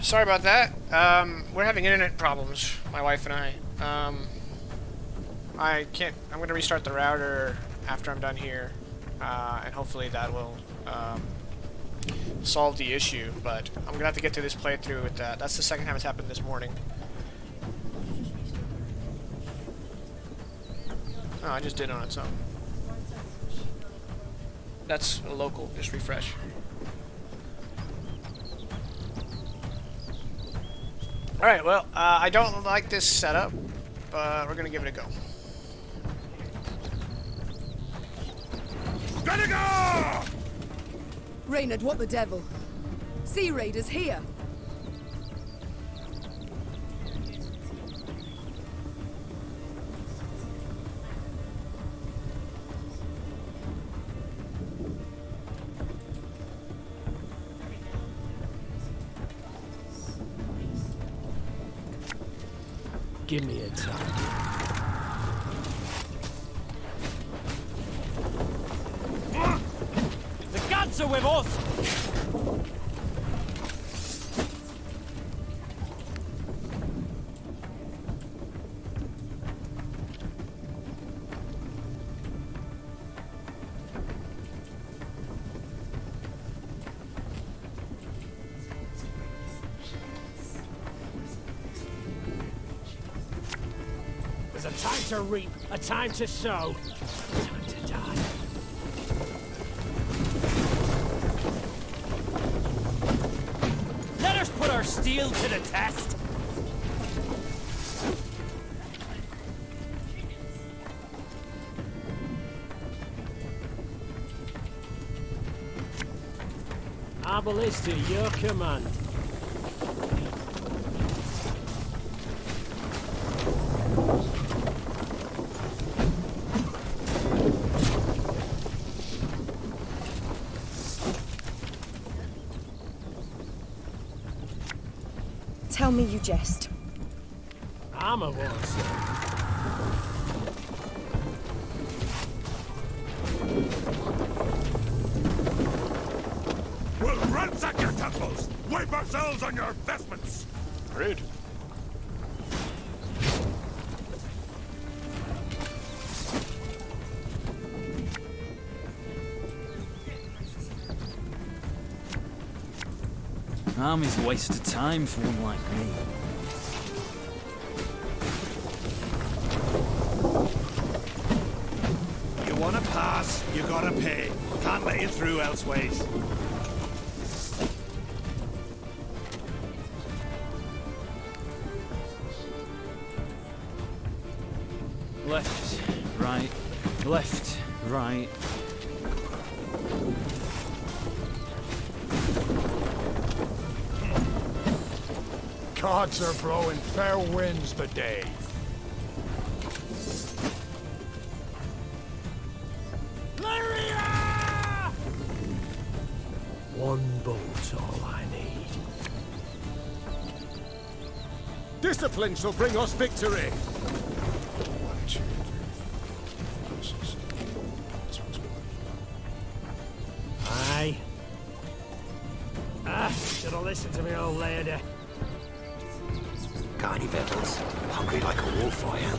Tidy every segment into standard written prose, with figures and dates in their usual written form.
Sorry about that. We're having internet problems, my wife and I. I can't. I'm gonna restart the router after I'm done here, and hopefully that will solve the issue. But I'm gonna have to get through this playthrough with that. That's the second time it's happened this morning. Oh, I just did on its own. That's a local. Just refresh. Alright, well, I don't like this setup, but we're gonna give it a go. Gotta go! Reynard, what the devil? Sea Raiders here! Give me a time. The gods are with us! There's a time to reap, a time to sow, a time to die. Let us put our steel to the test! Our ballista, your command. Tell me you jest. Armor wars. We'll ransack your temples! Wipe ourselves on your vestments! Rude. Army's a waste of time for one like me. You wanna pass, you gotta pay. Can't let you through elseways. Left, right, left, right. Gods are blowing fair winds today. One bolt's all I need. Discipline shall bring us victory. 1, 2, 3, 4, 5, 6, 7. This one's good. Aye. Should have listened to me old lady. Got any victuals? Hungry like a wolf, I am.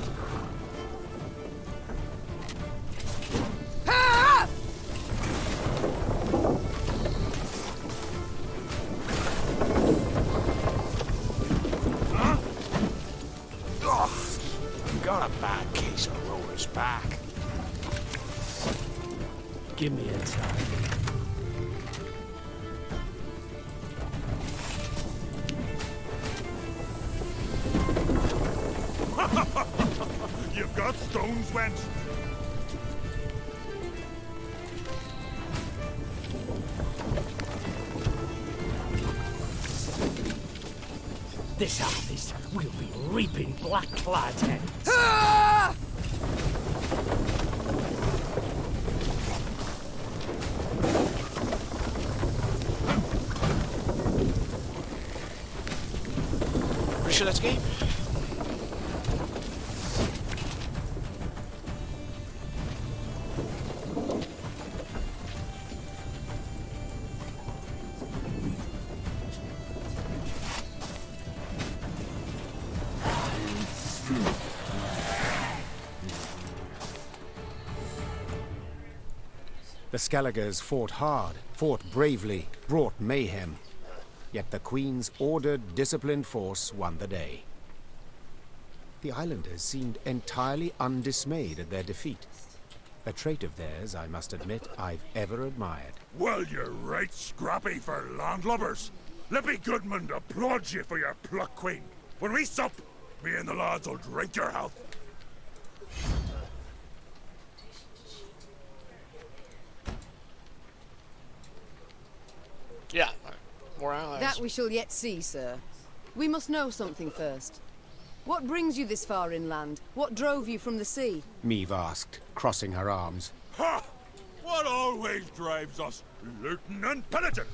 Got a bad case of rower's back. Give me a time. You've got stones, wench. This harvest, we'll be reaping black-clad heads. Pretty sure that's game. The Skelligers fought hard, fought bravely, brought mayhem. Yet the Queen's ordered, disciplined force won the day. The islanders seemed entirely undismayed at their defeat. A trait of theirs, I must admit, I've ever admired. Well, you're right scrappy for landlubbers. Lippy Goodman applauds you for your pluck, Queen. When we sup, me and the lads will drink your health. Yeah, more allies. That we shall yet see, sir. We must know something first. What brings you this far inland? What drove you from the sea? Meve asked, crossing her arms. Ha! What always drives us? Looting and pillaging.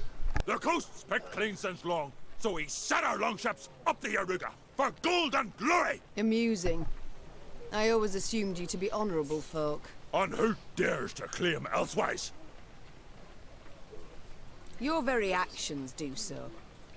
The coast's picked clean since long, so we set our longships up the Yaruga for gold and glory! Amusing. I always assumed you to be honourable folk. And who dares to claim elsewise? Your very actions do so.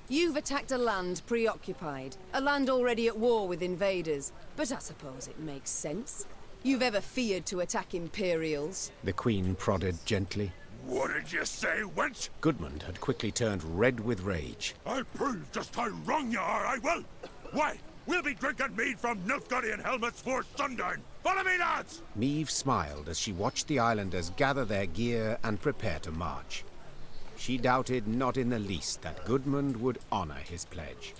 You've attacked a land preoccupied, a land already at war with invaders, but I suppose it makes sense. You've ever feared to attack Imperials? The Queen prodded gently. What did you say, wench? Goodmund had quickly turned red with rage. I'll prove just how wrong you are, I will! Why, we'll be drinking mead from Nilfgaardian helmets for sundown! Follow me, lads! Meve smiled as she watched the islanders gather their gear and prepare to march. She doubted not in the least that Goodmund would honor his pledge.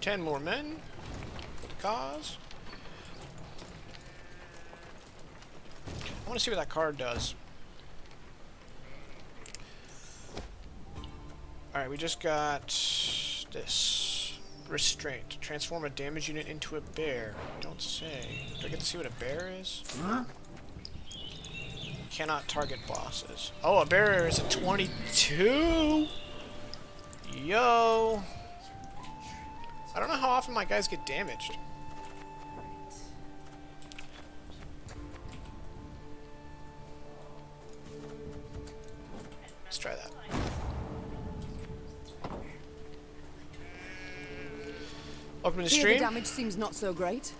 Ten more men for the cause. I want to see what that card does. Alright, we just got this. Restraint. Transform a damage unit into a bear. Don't say. Do I get to see what a bear is? Huh? Cannot target bosses. Oh, a bear is a 22? Yo! I don't know how often my guys get damaged. Let's try that. Welcome to the Here stream. the damage seems not so great.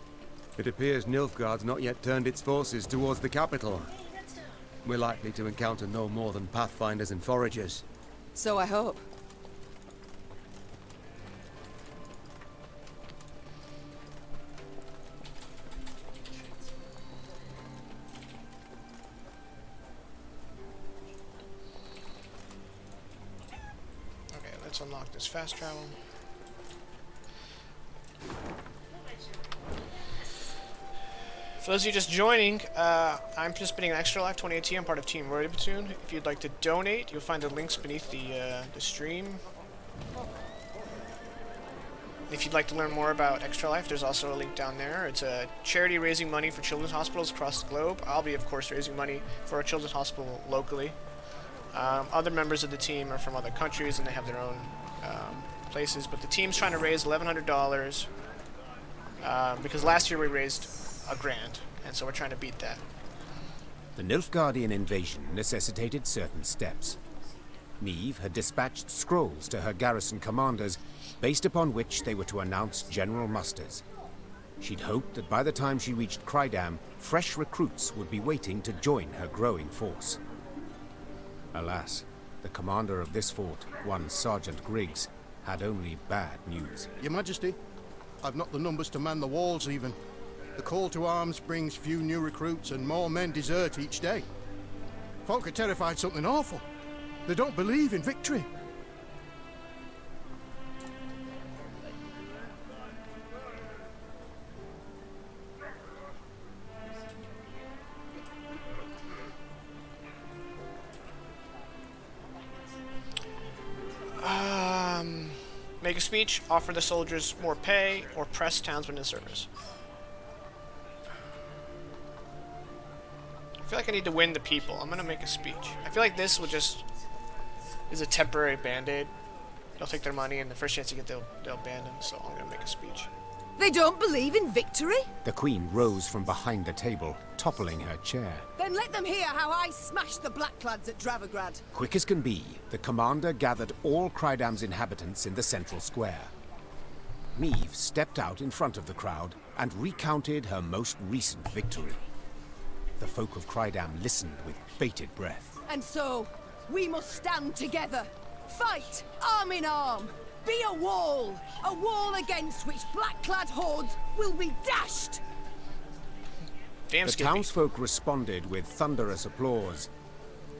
It appears Nilfgaard's not yet turned its forces towards the capital. We're likely to encounter no more than pathfinders and foragers. So I hope. Okay, let's unlock this fast travel. For those of you just joining, I'm participating in Extra Life 2018. I'm part of Team Royal Platoon. If you'd like to donate, you'll find the links beneath the stream. If you'd like to learn more about Extra Life, there's also a link down there. It's a charity raising money for children's hospitals across the globe. I'll be, of course, raising money for a children's hospital locally. Other members of the team are from other countries and they have their own places, but the team's trying to raise $1,100 because last year we raised $1,000, and so we're trying to beat that. The Nilfgaardian invasion necessitated certain steps. Meve had dispatched scrolls to her garrison commanders, based upon which they were to announce general musters. She'd hoped that by the time she reached Krydam, fresh recruits would be waiting to join her growing force. Alas, the commander of this fort, one Sergeant Griggs, had only bad news. Your Majesty, I've not the numbers to man the walls even. The call to arms brings few new recruits and more men desert each day. Folk are terrified something awful. They don't believe in victory. Make a speech, offer the soldiers more pay, or press townsmen in service. I feel like I need to win the people. I'm gonna make a speech. I feel like this will just is a temporary band-aid. They'll take their money, and the first chance they get, they'll ban them. So I'm gonna make a speech. They don't believe in victory? The Queen rose from behind the table, toppling her chair. Then let them hear how I smashed the Blackclads at Dravograd. Quick as can be, the commander gathered all Crydam's inhabitants in the central square. Meve stepped out in front of the crowd and recounted her most recent victory. The folk of Crydam listened with bated breath. And so, we must stand together. Fight, arm in arm. Be a wall against which black-clad hordes will be dashed. Damn, The Skippy. townsfolk responded with thunderous applause,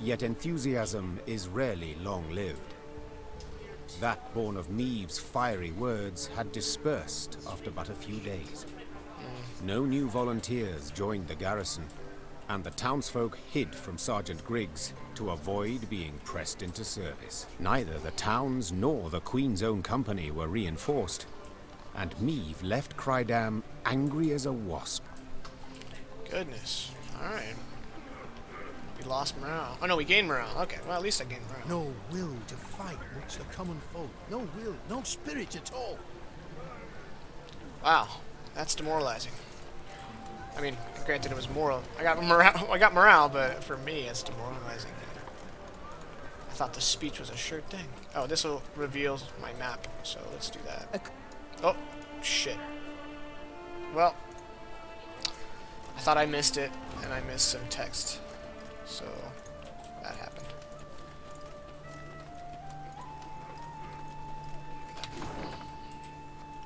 yet enthusiasm is rarely long-lived. That born of Meve's fiery words had dispersed after but a few days. No new volunteers joined the garrison, and the townsfolk hid from Sergeant Griggs to avoid being pressed into service. Neither the town's nor the Queen's own company were reinforced, and Meve left Crydam angry as a wasp. Goodness. Alright. We lost morale. Oh no, we gained morale. Okay, well at least I gained morale. No will to fight amongst the common folk. No will, no spirit at all. Wow, that's demoralizing. I mean, granted it was moral. I got morale, but for me it's demoralizing. I thought the speech was a sure thing. Oh, this will reveal my map, so let's do that. Oh, shit. Well, I thought I missed it, and I missed some text. So, that happened.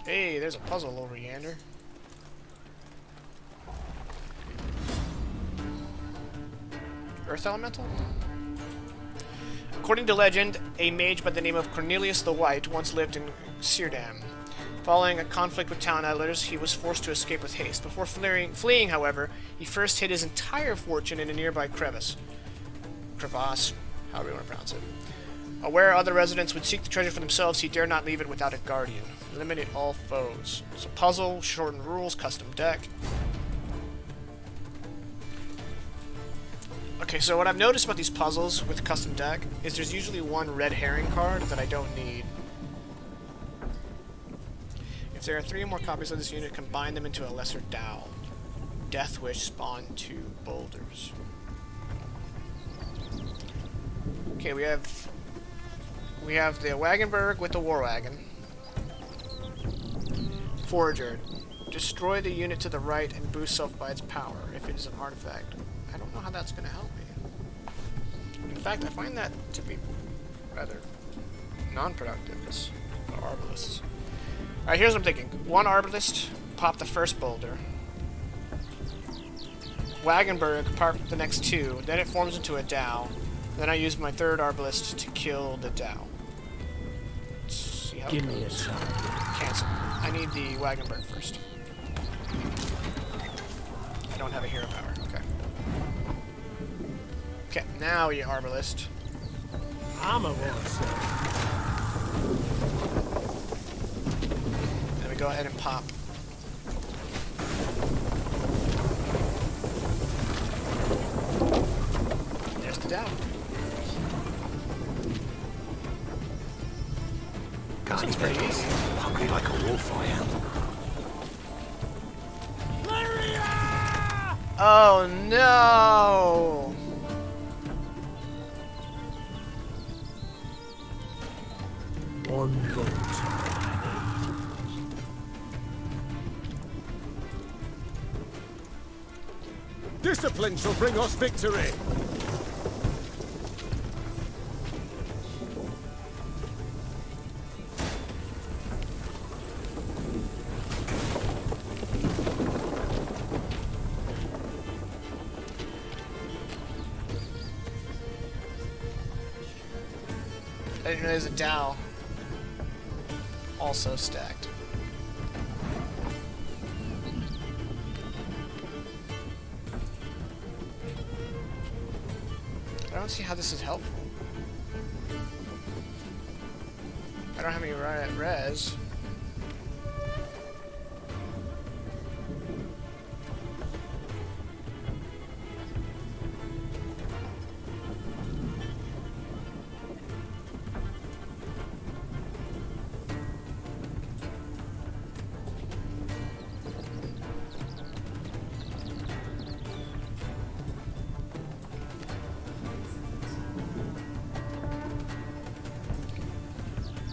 Hey, there's a puzzle over yonder. Earth Elemental? According to legend, a mage by the name of Cornelius the White once lived in Sirdam. Following a conflict with town elders, he was forced to escape with haste. Before fleeing, however, he first hid his entire fortune in a nearby crevasse, however you want to pronounce it. Aware other residents would seek the treasure for themselves, he dared not leave it without a guardian. Eliminate all foes. It's a puzzle, shortened rules, custom deck. Okay, so what I've noticed about these puzzles with custom deck is there's usually one red herring card that I don't need. If there are 3 or more copies of this unit, combine them into a lesser dowel. Death Wish spawn 2 boulders. Okay, we have the Wagenberg with the War Wagon. Forager. Destroy the unit to the right and boost self by its power if it is an artifact. I don't know how that's going to help me. In fact, I find that to be rather non-productive as arbalists. Alright, here's what I'm thinking. 1 arbalist, pop the first boulder. Wagenberg, pop the next 2. Then it forms into a Dow. Then I use my 3rd arbalist to kill the Dow. Let's see how Give it me a goes. time. Cancel. I need the Wagenberg first. I don't have a hero power. Okay. Okay, now you arbalist. I'm a warrior. Then we go ahead and pop. There's the down. God, Seems pretty easy. hungry like a wolf I am. Oh no! One vote. Discipline shall bring us victory! I didn't realize a Dow also stacked. I don't see how this is helpful. I don't have any res.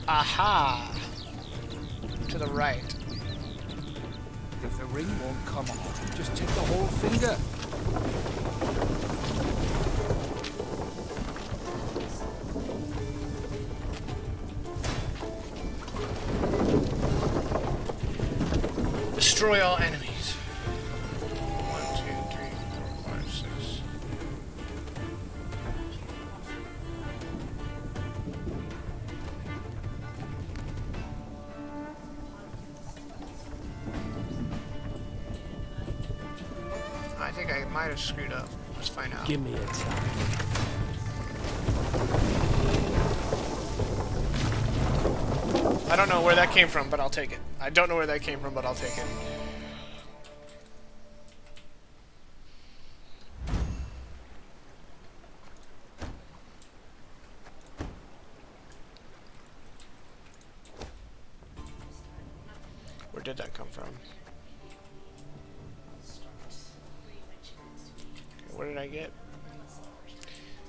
Aha! To the right. If the ring won't come off, just take the whole finger. Destroy all enemies. 1, 2, 3, 4, 5, 6. I think I might have screwed up. Let's find out. Give me a time. I don't know where that came from, but I'll take it. I don't know where that came from, but I'll take it. Where did that come from? Okay, what did I get?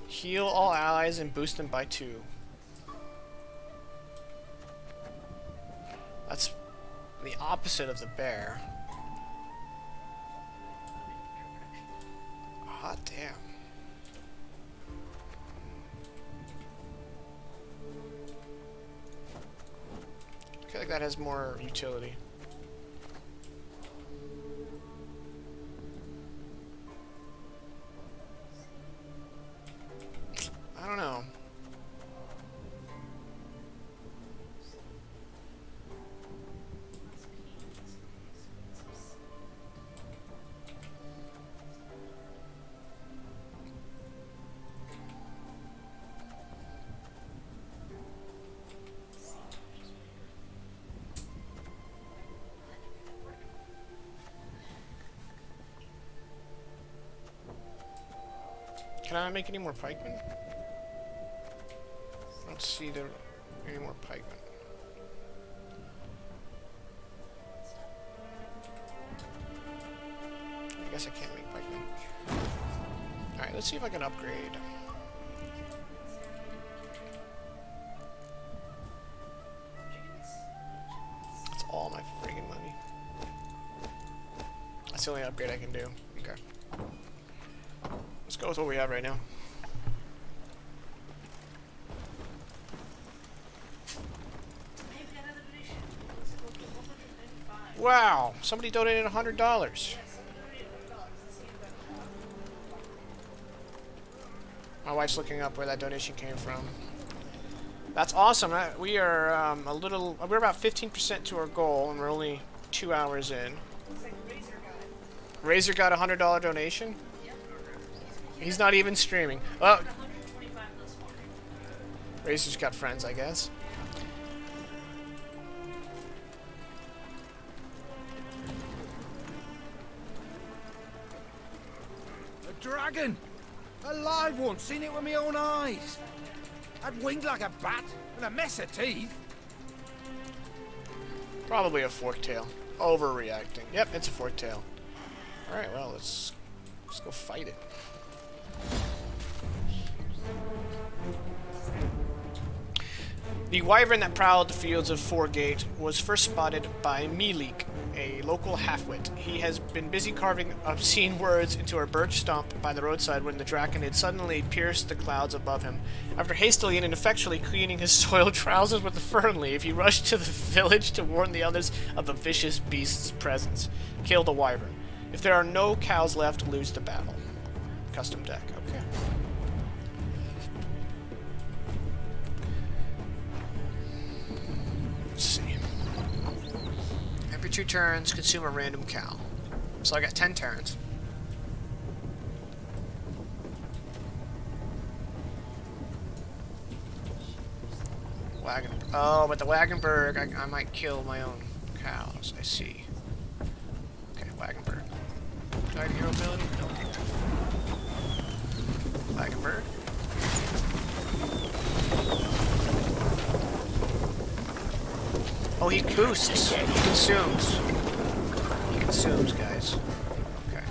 Heal all allies and boost them by 2. That's the opposite of the bear. Hot damn. I feel like that has more utility. I don't know. Can I make any more pikemen? I don't see there any more pikemen. I guess I can't make pikemen. Alright, let's see if I can upgrade. That's all my friggin' money. That's the only upgrade I can do. Okay. Let's go with what we have right now. Wow! Somebody donated $100. My wife's looking up where that donation came from. That's awesome. We are we're about 15% to our goal, and we're only 2 hours in. Razor got a $100 donation? He's not even streaming. Oh, Razor's got friends, I guess. A dragon! A live one, seen it with my own eyes. Had winged like a bat, and a mess of teeth. Probably a forktail. Overreacting. Yep, it's a forktail. Alright, well, let's go fight it. The wyvern that prowled the fields of Foregate was first spotted by Meelik, a local halfwit. He has been busy carving obscene words into a birch stump by the roadside when the draken had suddenly pierced the clouds above him. After hastily and ineffectually cleaning his soiled trousers with a fern leaf, he rushed to the village to warn the others of the vicious beast's presence. Kill the wyvern. If there are no cows left, lose the battle. Custom deck, okay. Let's see. Every 2 turns, consume a random cow. So I got 10 turns. Wagon. Oh, but the Wagenberg, I might kill my own cows. I see. Okay, Wagenberg. Do I have hero ability? No. Wagenberg. Oh, he boosts. He consumes. He consumes, guys. Okay.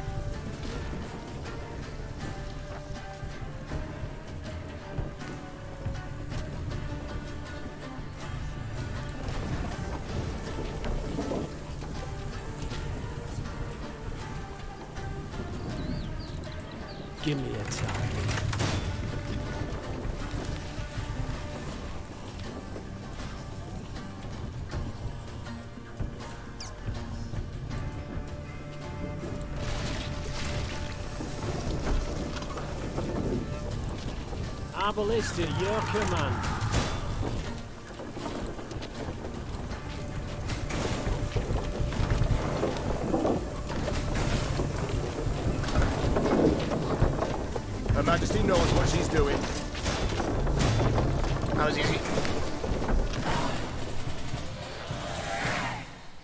Give me a target. Arbalist at your command. Her Majesty knows what she's doing. That was easy.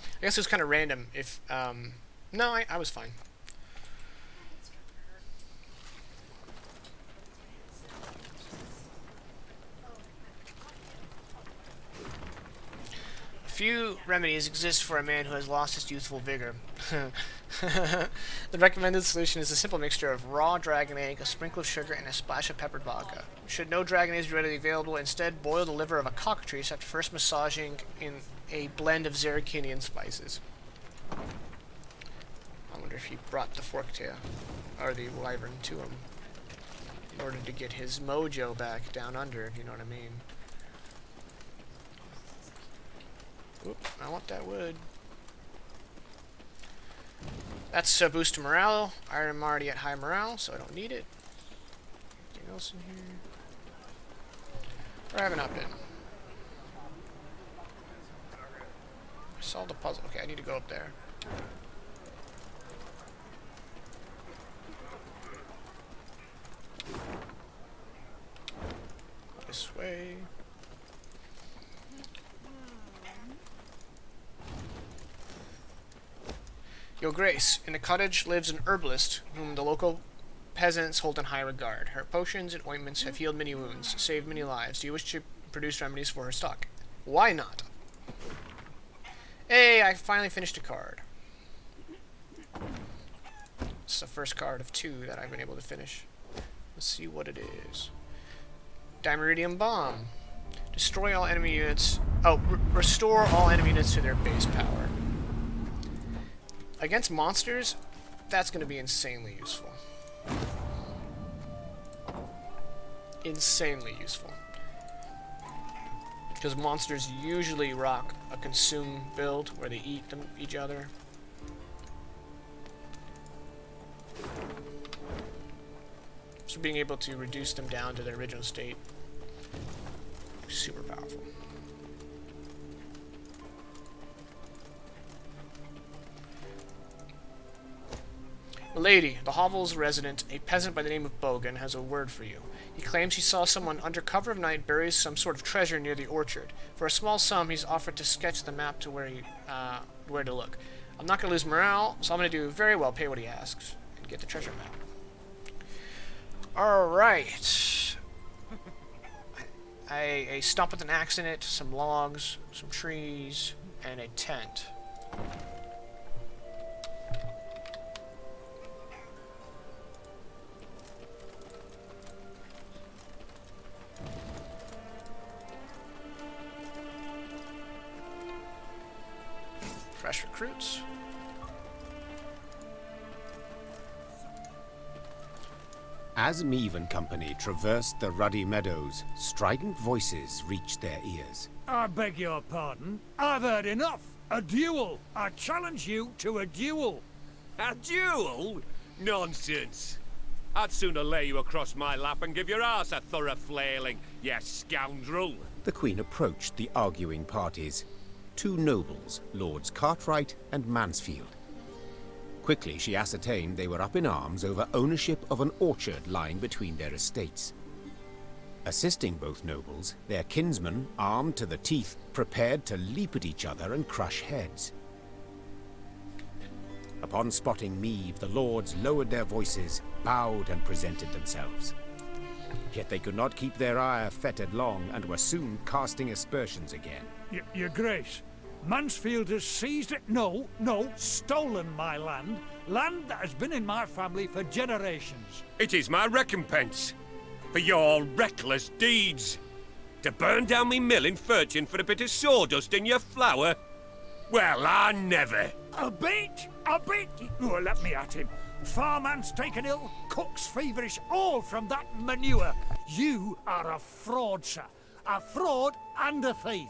I guess it was kind of random if, no, I was fine. Few remedies exist for a man who has lost his youthful vigor. The recommended solution is a simple mixture of raw dragon egg, a sprinkle of sugar, and a splash of peppered vodka. Should no dragon eggs be readily available, instead boil the liver of a cockatrice after first massaging in a blend of Zerrikinian spices. I wonder if he brought the fork tail, or the wyvern to him, in order to get his mojo back down under, if you know what I mean. Oop, I want that wood. That's a boost to morale. I'm already at high morale, so I don't need it. Anything else in here? Or I have not been. I solved the puzzle. Okay, I need to go up there. This way. Your Grace, in a cottage lives an herbalist whom the local peasants hold in high regard. Her potions and ointments have healed many wounds, saved many lives. Do you wish to produce remedies for her stock? Why not? Hey, I finally finished a card. It's the first card of 2 that I've been able to finish. Let's see what it is. Dimeridium Bomb. Destroy all enemy units. Oh, restore all enemy units to their base power. Against monsters, that's going to be insanely useful. Insanely useful. Because monsters usually rock a consume build where they eat each other. So being able to reduce them down to their original state, super powerful. Milady, the hovel's resident, a peasant by the name of Bogan, has a word for you. He claims he saw someone under cover of night bury some sort of treasure near the orchard. For a small sum, he's offered to sketch the map to where to look. I'm not going to lose morale, so I'm going to do very well, pay what he asks, and get the treasure map. Alright. A stump with an axe in it, some logs, some trees, and a tent. Fresh recruits. As Meave and company traversed the ruddy meadows, strident voices reached their ears. I beg your pardon. I've heard enough. A duel. I challenge you to a duel. A duel? Nonsense. I'd sooner lay you across my lap and give your ass a thorough flailing, you scoundrel. The Queen approached the arguing parties. 2 nobles, Lords Cartwright and Mansfield. Quickly she ascertained they were up in arms over ownership of an orchard lying between their estates. Assisting both nobles, their kinsmen, armed to the teeth, prepared to leap at each other and crush heads. Upon spotting Meave, the lords lowered their voices, bowed and presented themselves. Yet they could not keep their ire fettered long, and were soon casting aspersions again. Your Grace, Mansfield has seized it. No, stolen my land. Land that has been in my family for generations. It is my recompense for your reckless deeds. To burn down me mill in Furchin for a bit of sawdust in your flour? Well, I never. A bit. Oh, let me at him. Farman's taken ill, cook's feverish, all from that manure. You are a fraud, sir. A fraud and a thief.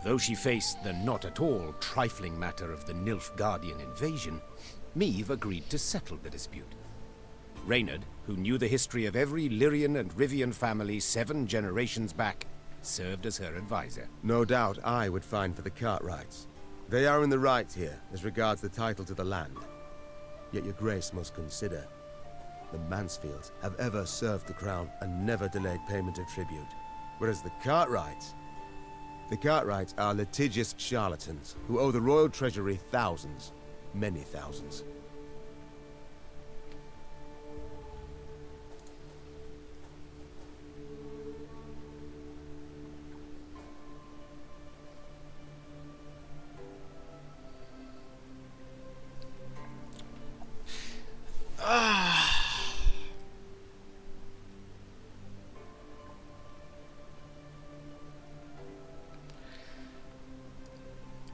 Though she faced the not at all trifling matter of the Nilfgaardian invasion, Meve agreed to settle the dispute. Reynard, who knew the history of every Lyrian and Rivian family 7 generations back, served as her advisor. No doubt I would find for the Cartwrights. They are in the right here, as regards the title to the land. Yet your grace must consider, the Mansfields have ever served the crown and never delayed payment of tribute. Whereas the Cartwrights are litigious charlatans who owe the royal treasury thousands, many thousands.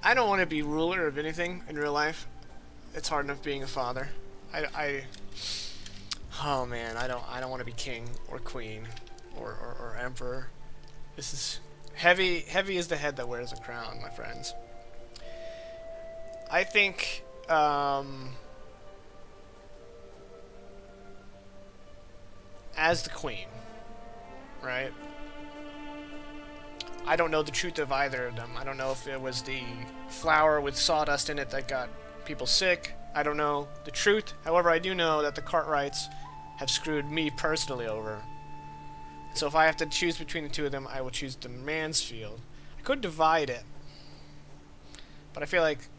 I don't want to be ruler of anything in real life. It's hard enough being a father. Oh man, I don't want to be king or queen or emperor. This is heavy is the head that wears a crown, my friends. I think as the queen, right? I don't know the truth of either of them. I don't know if it was the flour with sawdust in it that got people sick. I don't know the truth. However, I do know that the Cartwrights have screwed me personally over. So if I have to choose between the two of them, I will choose the Mansfield. I could divide it, but I feel like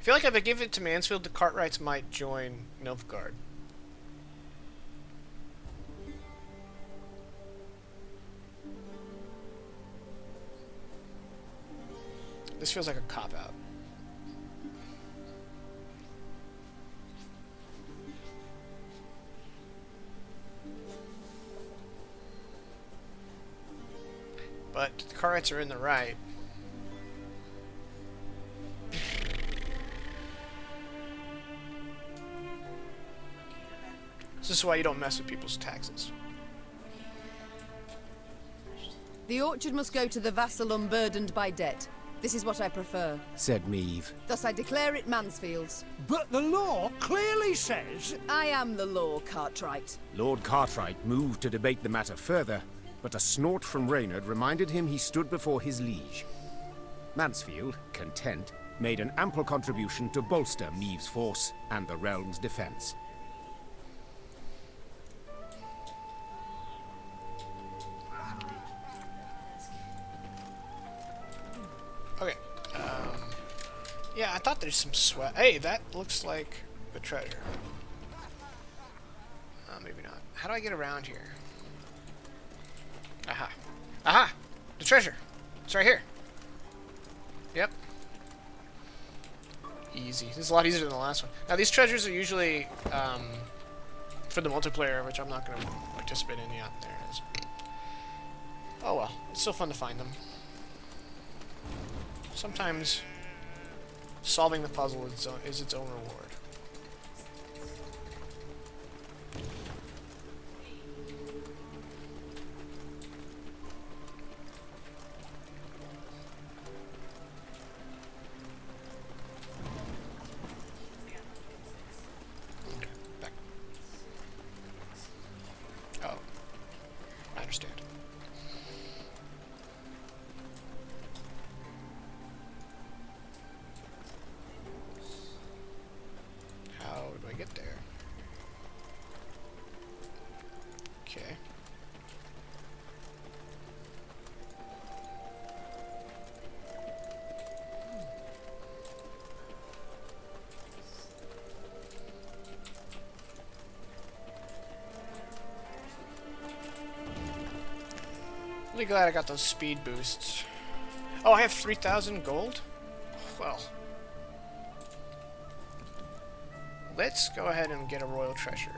if I give it to Mansfield, the Cartwrights might join Nilfgaard. This feels like a cop-out. But the Cartwrights are in the right. This is why you don't mess with people's taxes. The orchard must go to the vassal unburdened by debt. This is what I prefer, said Meve. Thus I declare it Mansfield's. But the law clearly says... I am the law, Cartwright. Lord Cartwright moved to debate the matter further, but a snort from Reynard reminded him he stood before his liege. Mansfield, content, made an ample contribution to bolster Meve's force and the realm's defense. Okay. Yeah, I thought there's some sweat. Hey, that looks like the treasure. Maybe not. How do I get around here? Aha. Aha! The treasure! It's right here. Yep. Easy. This is a lot easier than the last one. Now, these treasures are usually for the multiplayer, which I'm not going to participate in yet. There it is. Oh well. It's still fun to find them. Sometimes solving the puzzle is its own reward. Okay, back. Oh, I understand. How do I get there? Okay. Really glad I got those speed boosts. Oh, I have 3,000 gold? Well. Let's go ahead and get a royal treasury.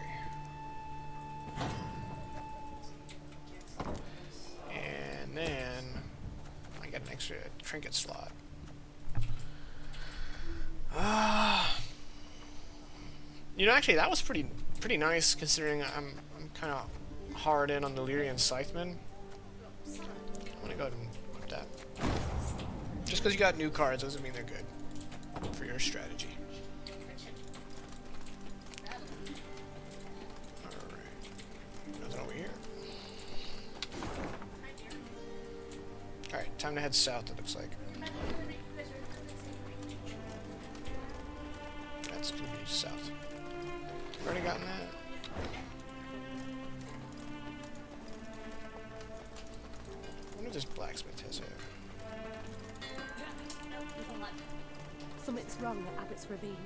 And then extra trinket slot. You know, actually, that was pretty nice considering I'm kind of hard in on the Lyrian Scytheman. I'm gonna go ahead and put that. Just because you got new cards doesn't mean they're good for your strategy. Alright. Nothing over here. Alright, time to head south, it looks like. That's gonna be south. Already gotten that. I wonder if this blacksmith has a... Something's wrong at Abbott's Ravine.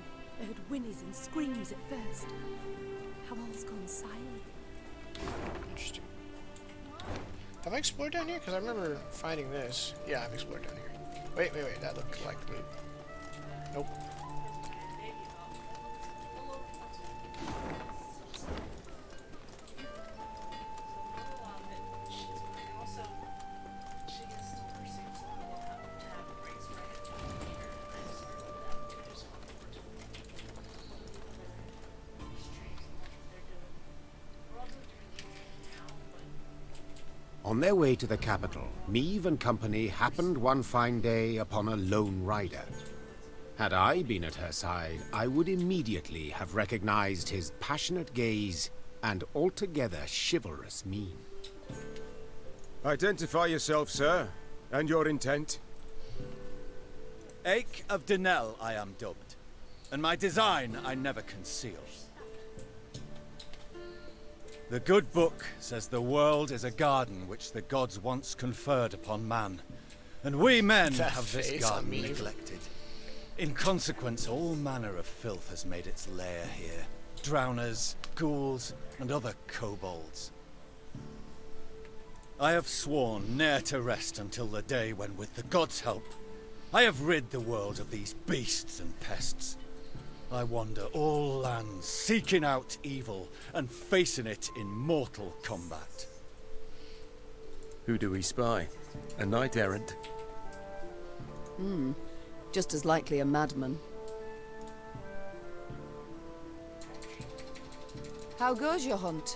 I heard whinnies and screams at first. How all's gone silent. Interesting. Have I explored down here? Because I remember finding this. Yeah, I've explored down here. Wait. That looked like loot. Nope. On their way to the capital, Meave and company happened one fine day upon a lone rider. Had I been at her side, I would immediately have recognized his passionate gaze and altogether chivalrous mien. Identify yourself, sir, and your intent. Ake of Denel I am dubbed, and my design I never conceal. The good book says the world is a garden which the gods once conferred upon man, and we men have this garden neglected. In consequence, all manner of filth has made its lair here. Drowners, ghouls, and other kobolds. I have sworn ne'er to rest until the day when, with the gods' help, I have rid the world of these beasts and pests. I wander all lands, seeking out evil and facing it in mortal combat. Who do we spy? A knight-errant? Just as likely a madman. How goes your hunt?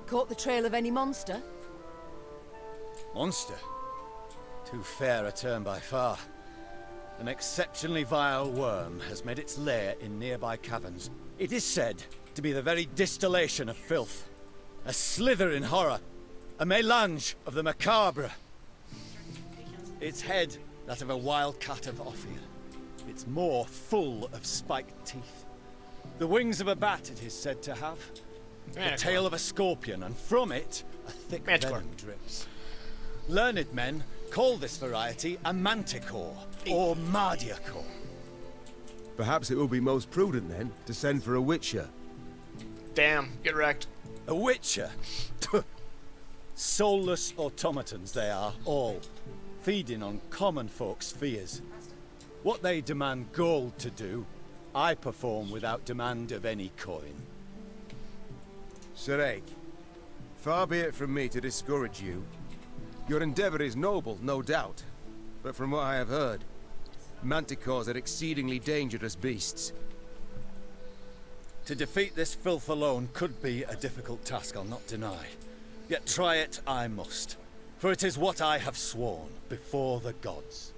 Caught the trail of any monster? Monster? Too fair a term by far. An exceptionally vile worm has made its lair in nearby caverns. It is said to be the very distillation of filth. A slither in horror. A mélange of the macabre. Its head, that of a wild cat of Ophir. Its maw full of spiked teeth. The wings of a bat it is said to have. The tail of a scorpion, and from it, a thick venom drips. Learned men call this variety a manticore, or mardiacore. Perhaps it will be most prudent, then, to send for a witcher. Damn, get wrecked. A witcher? Soulless automatons they are, all, feeding on common folks' fears. What they demand gold to do, I perform without demand of any coin. Sir Ake, far be it from me to discourage you. Your endeavor is noble, no doubt, but from what I have heard, manticores are exceedingly dangerous beasts. To defeat this filth alone could be a difficult task, I'll not deny. Yet try it I must, for it is what I have sworn before the gods.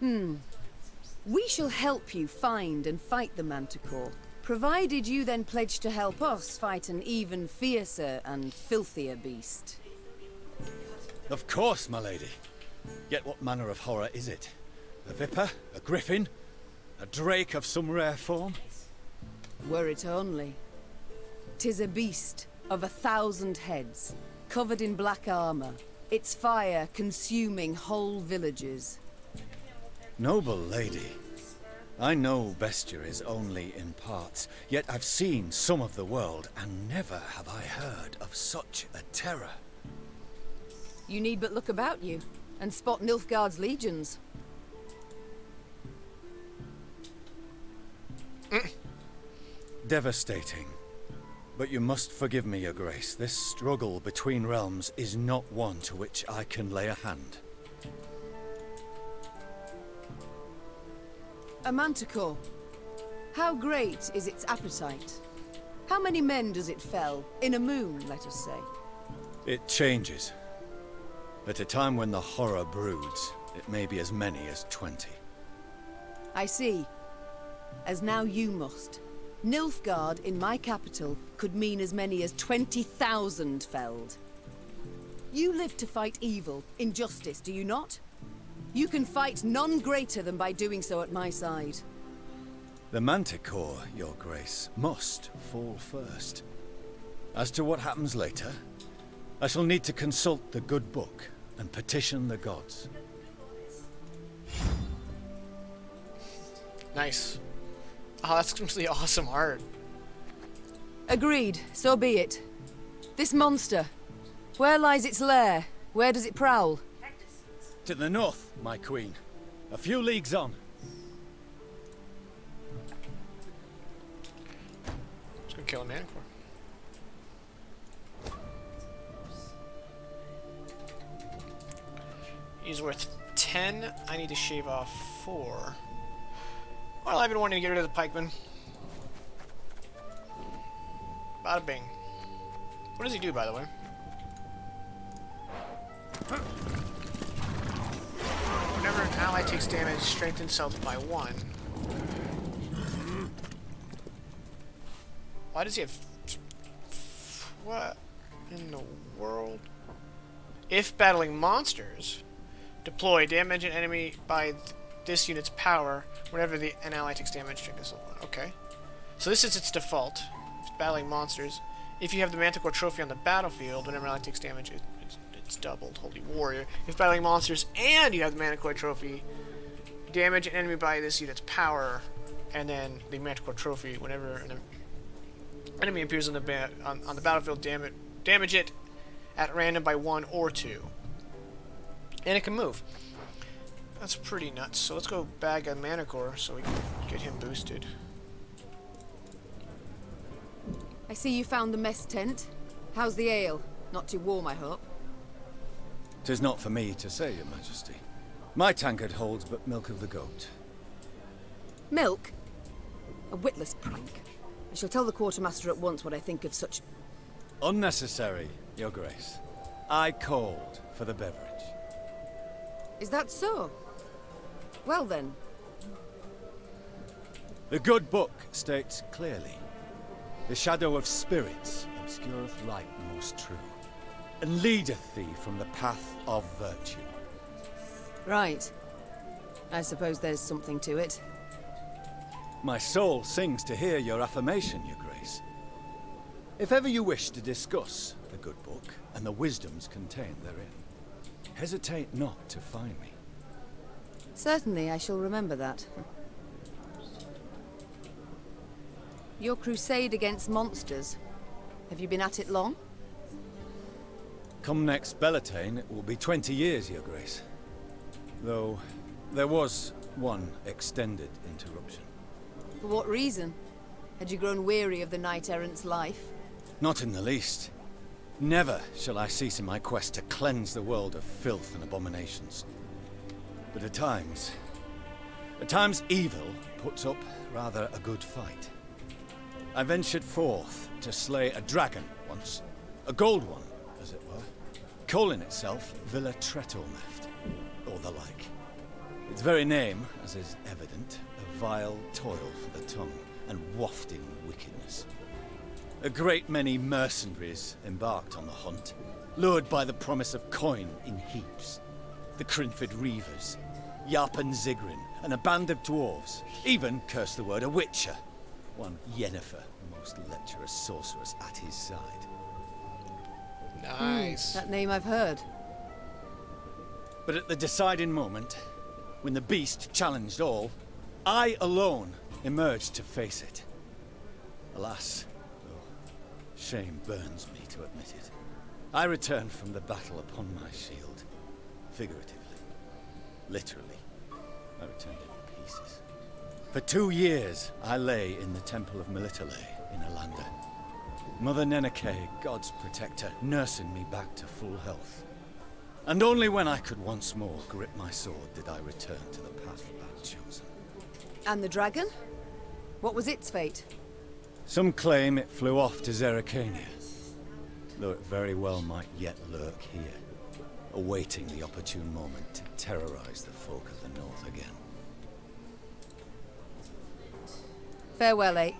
We shall help you find and fight the manticore, provided you then pledge to help us fight an even fiercer and filthier beast. Of course, my lady. Yet what manner of horror is it? A viper? A griffin? A drake of some rare form? Were it only. 'Tis a beast of 1,000 heads, covered in black armor, its fire consuming whole villages. Noble lady, I know bestiary is only in parts, yet I've seen some of the world, and never have I heard of such a terror. You need but look about you, and spot Nilfgaard's legions. Devastating. But you must forgive me, Your Grace. This struggle between realms is not one to which I can lay a hand. A manticore. How great is its appetite? How many men does it fell? In a moon, let us say. It changes. At a time when the horror broods, it may be as many as 20. I see. As now you must. Nilfgaard in my capital could mean as many as 20,000 felled. You live to fight evil, injustice, do you not? You can fight none greater than by doing so at my side. The Manticore, Your Grace, must fall first. As to what happens later, I shall need to consult the good book and petition the gods. Nice. Oh, that's completely awesome art. Agreed, so be it. This monster, where lies its lair? Where does it prowl? To the north, my queen. A few leagues on. Just gonna kill a manticore. He's worth 10. I need to shave off 4. Well, I've been wanting to get rid of the pikeman. Bada bing. What does he do, by the way? Whenever an ally takes damage, strengthens health by 1. Why does he have... What in the world? If battling monsters, deploy damage an enemy by this unit's power whenever an ally takes damage, strengthens health 1. Okay. So this is its default. It's battling monsters. If you have the Manticore trophy on the battlefield, whenever an ally takes damage, it's doubled. Holy Warrior. If battling monsters and you have the Manticore trophy, damage an enemy by this unit's power, and then the Manticore trophy whenever an enemy appears on the battlefield, damage it at random by 1 or 2. And it can move. That's pretty nuts. So let's go bag a Manticore so we can get him boosted. I see you found the mess tent. How's the ale? Not too warm, I hope. 'Tis not for me to say, Your Majesty. My tankard holds but milk of the goat. Milk? A witless prank. I shall tell the quartermaster at once what I think of such... Unnecessary, Your Grace. I called for the beverage. Is that so? Well then. The good book states clearly, the shadow of spirits obscureth light most true, and leadeth thee from the path of virtue. Right. I suppose there's something to it. My soul sings to hear your affirmation, Your Grace. If ever you wish to discuss the good book and the wisdoms contained therein, hesitate not to find me. Certainly, I shall remember that. Your crusade against monsters. Have you been at it long? Come next Bellatane, it will be 20 years, Your Grace. Though, there was one extended interruption. For what reason? Had you grown weary of the knight-errant's life? Not in the least. Never shall I cease in my quest to cleanse the world of filth and abominations. But at times evil puts up rather a good fight. I ventured forth to slay a dragon once, a gold one, as it were, calling itself Villa Tretormeft, or the like. Its very name, as is evident, a vile toil for the tongue and wafting wickedness. A great many mercenaries embarked on the hunt, lured by the promise of coin in heaps. The Crinford Reavers, Yarpen Zigrin, and a band of dwarves, even, curse the word, a witcher. One Yennefer, the most lecherous sorceress at his side. Nice. That name I've heard. But at the deciding moment, when the beast challenged all, I alone emerged to face it. Alas, though shame burns me to admit it, I returned from the battle upon my shield. Figuratively. Literally. I returned in pieces. For 2 years, I lay in the Temple of Melitele in Alanda. Mother Neneke, God's protector, nursing me back to full health. And only when I could once more grip my sword did I return to the path I'd chosen. And the dragon? What was its fate? Some claim it flew off to Zerrikania, though it very well might yet lurk here, awaiting the opportune moment to terrorize the folk of the north again. Farewell, Ake.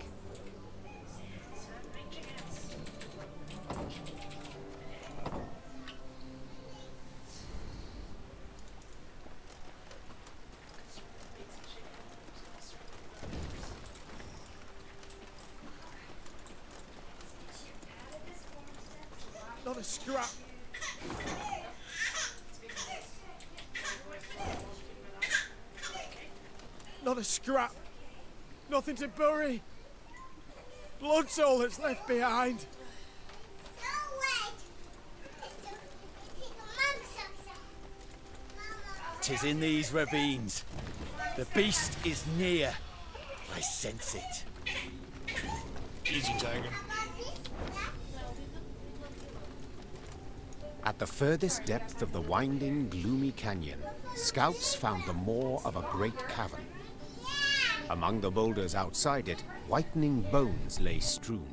Not a scrap. Not a scrap. Nothing to bury. Blood's all that's left behind. "'Tis in these ravines. The beast is near. I sense it." Easy, Tiger. At the furthest depth of the winding, gloomy canyon, scouts found the maw of a great cavern. Among the boulders outside it, whitening bones lay strewn.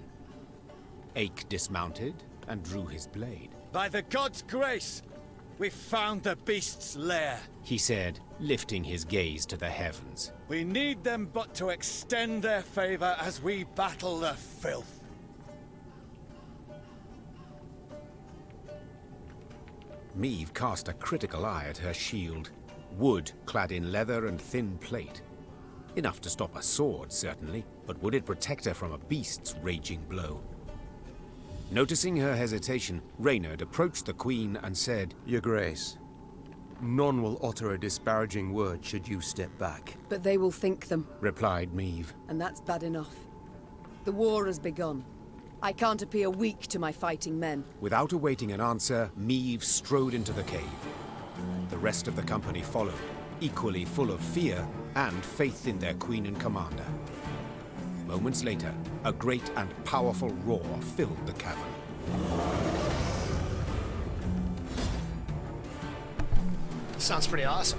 Ake dismounted and drew his blade. "By the god's grace, we've found the beast's lair," he said, lifting his gaze to the heavens. "We need them but to extend their favor as we battle the filth." Meve cast a critical eye at her shield, wood clad in leather and thin plate. Enough to stop a sword, certainly, but would it protect her from a beast's raging blow? Noticing her hesitation, Reynard approached the Queen and said, "Your Grace, none will utter a disparaging word should you step back." But they will think them, replied Meve. and that's bad enough. The war has begun. I can't appear weak to my fighting men. Without awaiting an answer, Meve strode into the cave. The rest of the company followed, equally full of fear and faith in their queen and commander. Moments later, a great and powerful roar filled the cavern. Sounds pretty awesome.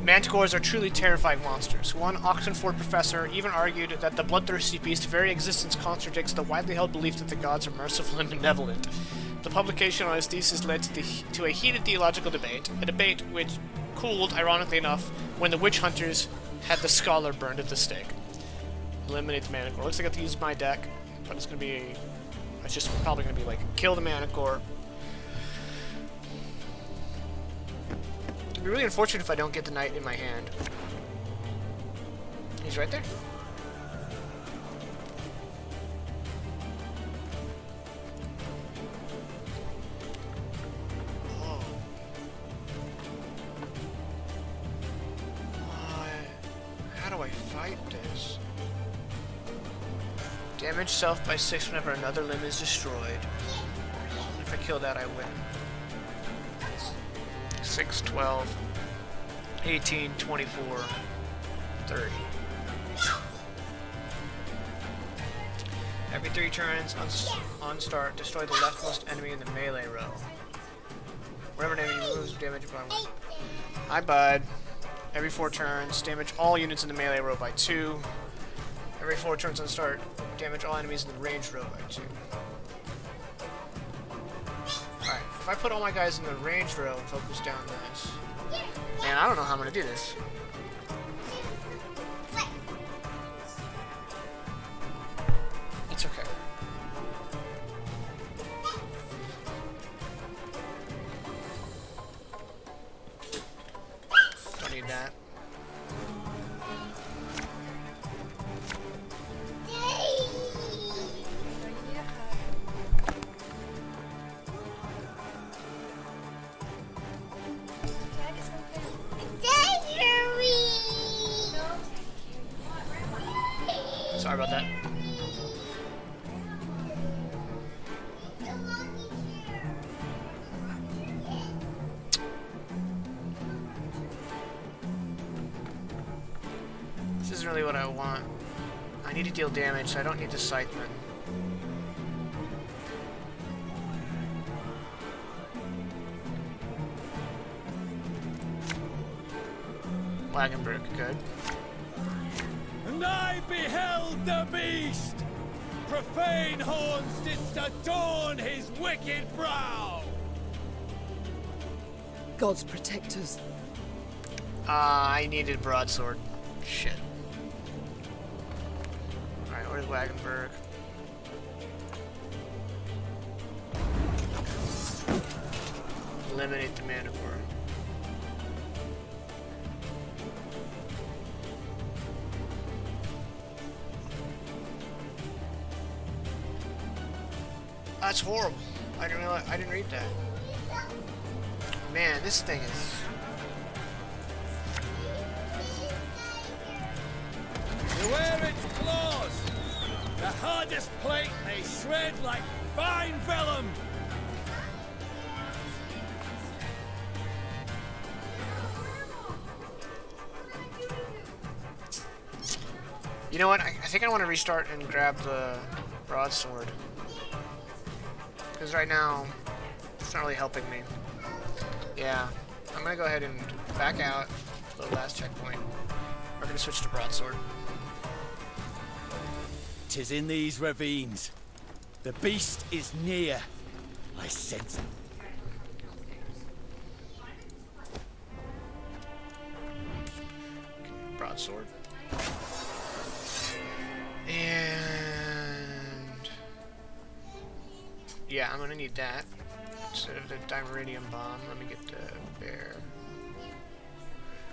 Manticores are truly terrifying monsters. One Oxenford professor even argued that the bloodthirsty beast's very existence contradicts the widely held belief that the gods are merciful and benevolent. The publication on his thesis led to a heated theological debate, a debate which cooled, ironically enough, when the witch hunters had the scholar burned at the stake. Eliminate the Manticore. Looks like I have to use my deck, but it's just probably gonna be like, kill the Manticore. It'd be really unfortunate if I don't get the knight in my hand. He's right there. Oh. How do I fight this? Damage self by 6 whenever another limb is destroyed. If I kill that, I win. 6, 12, 18, 24, 30. Every 3 turns on start, destroy the leftmost enemy in the melee row. Whenever an enemy moves, damage by 1. Hi, bud. Every 4 turns, damage all units in the melee row by 2. Every 4 turns on start, damage all enemies in the range row by 2. Alright, if I put all my guys in the range row and focus down this... Man, I don't know how I'm gonna do this. It's okay. Don't need that. Sorry about that. This isn't really what I want. I need to deal damage, so I don't need the Scytheman. Wagenberg, good. And I beheld the beast! Profane horns didst adorn his wicked brow! Gods protect us. I needed broadsword. Shit. Alright, where's Wagenberg? Eliminate the man of war. That's horrible. I didn't read that. Man, this thing is. Beware its claws! The hardest plate they shred like fine vellum! You know what? I think I want to restart and grab the broadsword. Because right now, it's not really helping me. Yeah, I'm going to go ahead and back out the last checkpoint. We're going to switch to broadsword. 'Tis in these ravines. The beast is near. I sense it. Broadsword. And yeah, I'm gonna need that instead of the dimeridium bomb. Let me get the bear.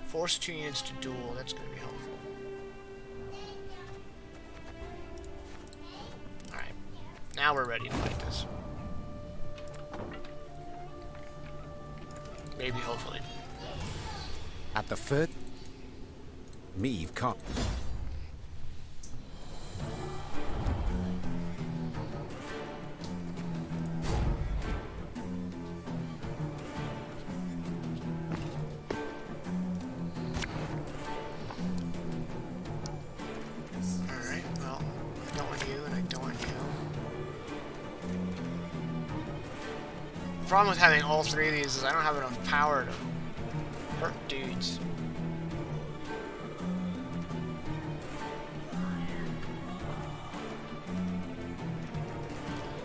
Force 2 units to duel. That's gonna be helpful. All right, now we're ready to fight this. Maybe, hopefully. At the foot, Meave can't. Alright, well, I don't want you and I don't want you. The problem with having all three of these is I don't have enough power to hurt dudes.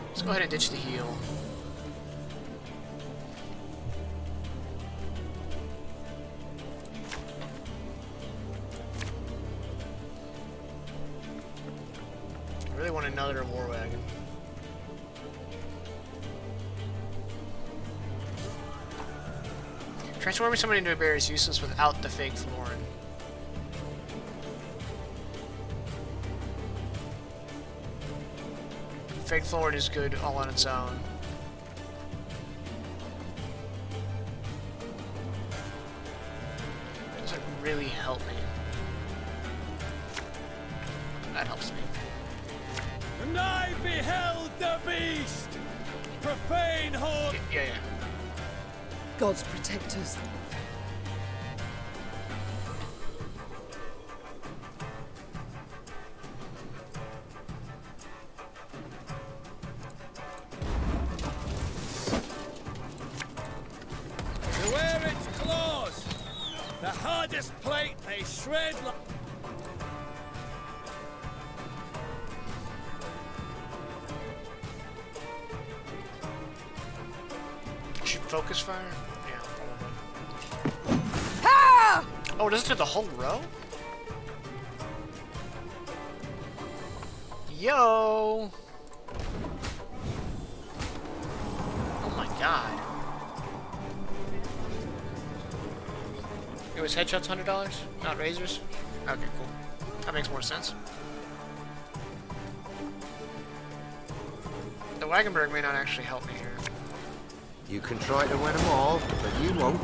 Let's go ahead and ditch the heal. I really want another war wagon. Transforming somebody into a bear is useless without the fake Florin. Fake Florin is good all on its own. Doesn't really help me. That helps me. And I beheld the beast! Profane horn! Yeah. Gods protect us. Beware its claws! The hardest plate they shred like... Shoot focus fire? Yeah, probably. Ah! Oh, does it do the whole row? Yo! Oh my god. It was headshots $100, not razors? Okay, cool. That makes more sense. The Wagenberg may not actually help me here. You can try to win them all, but you won't.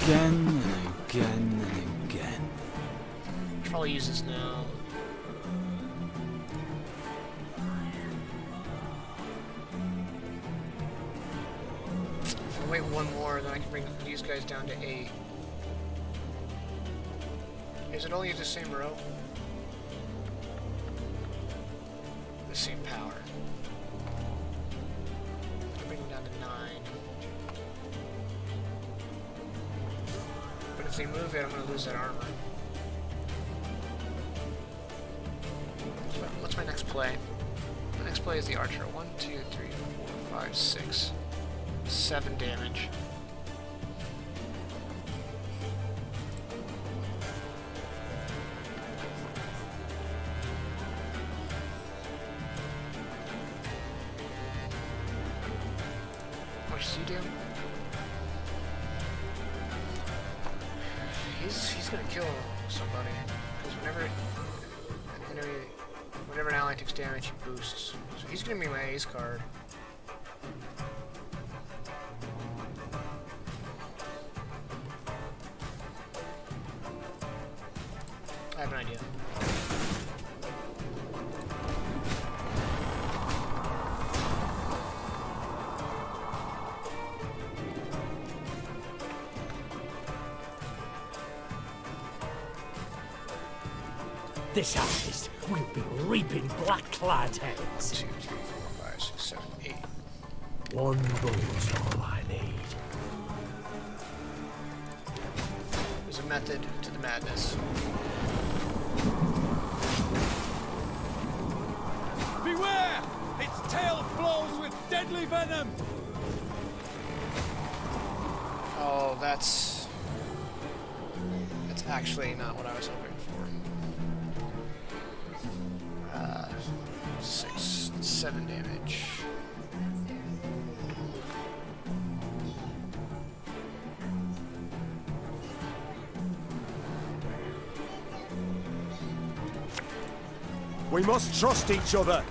Again and again and again. Probably use this now. I'll wait one more, then I can bring these guys down to 8. Is it only the same row? The same power. I'll bring them down to 9. But if they move it, I'm going to lose that armor. What's my next play? My next play is the archer. 1, 2, 3, 4, 5, 6, 7 damage. What does he do? He's gonna kill somebody because whenever an ally takes damage, he boosts. So he's gonna be my ace card. I have an idea. This harvest will be reaping black-clad heads. 2, 3, 4, 5, 6, 7, 8. One bow's all I need. There's a method to the madness. Beware! Its tail flows with deadly venom! Oh, that's actually not what I was hoping for. 6, 7 damage. We must trust each other.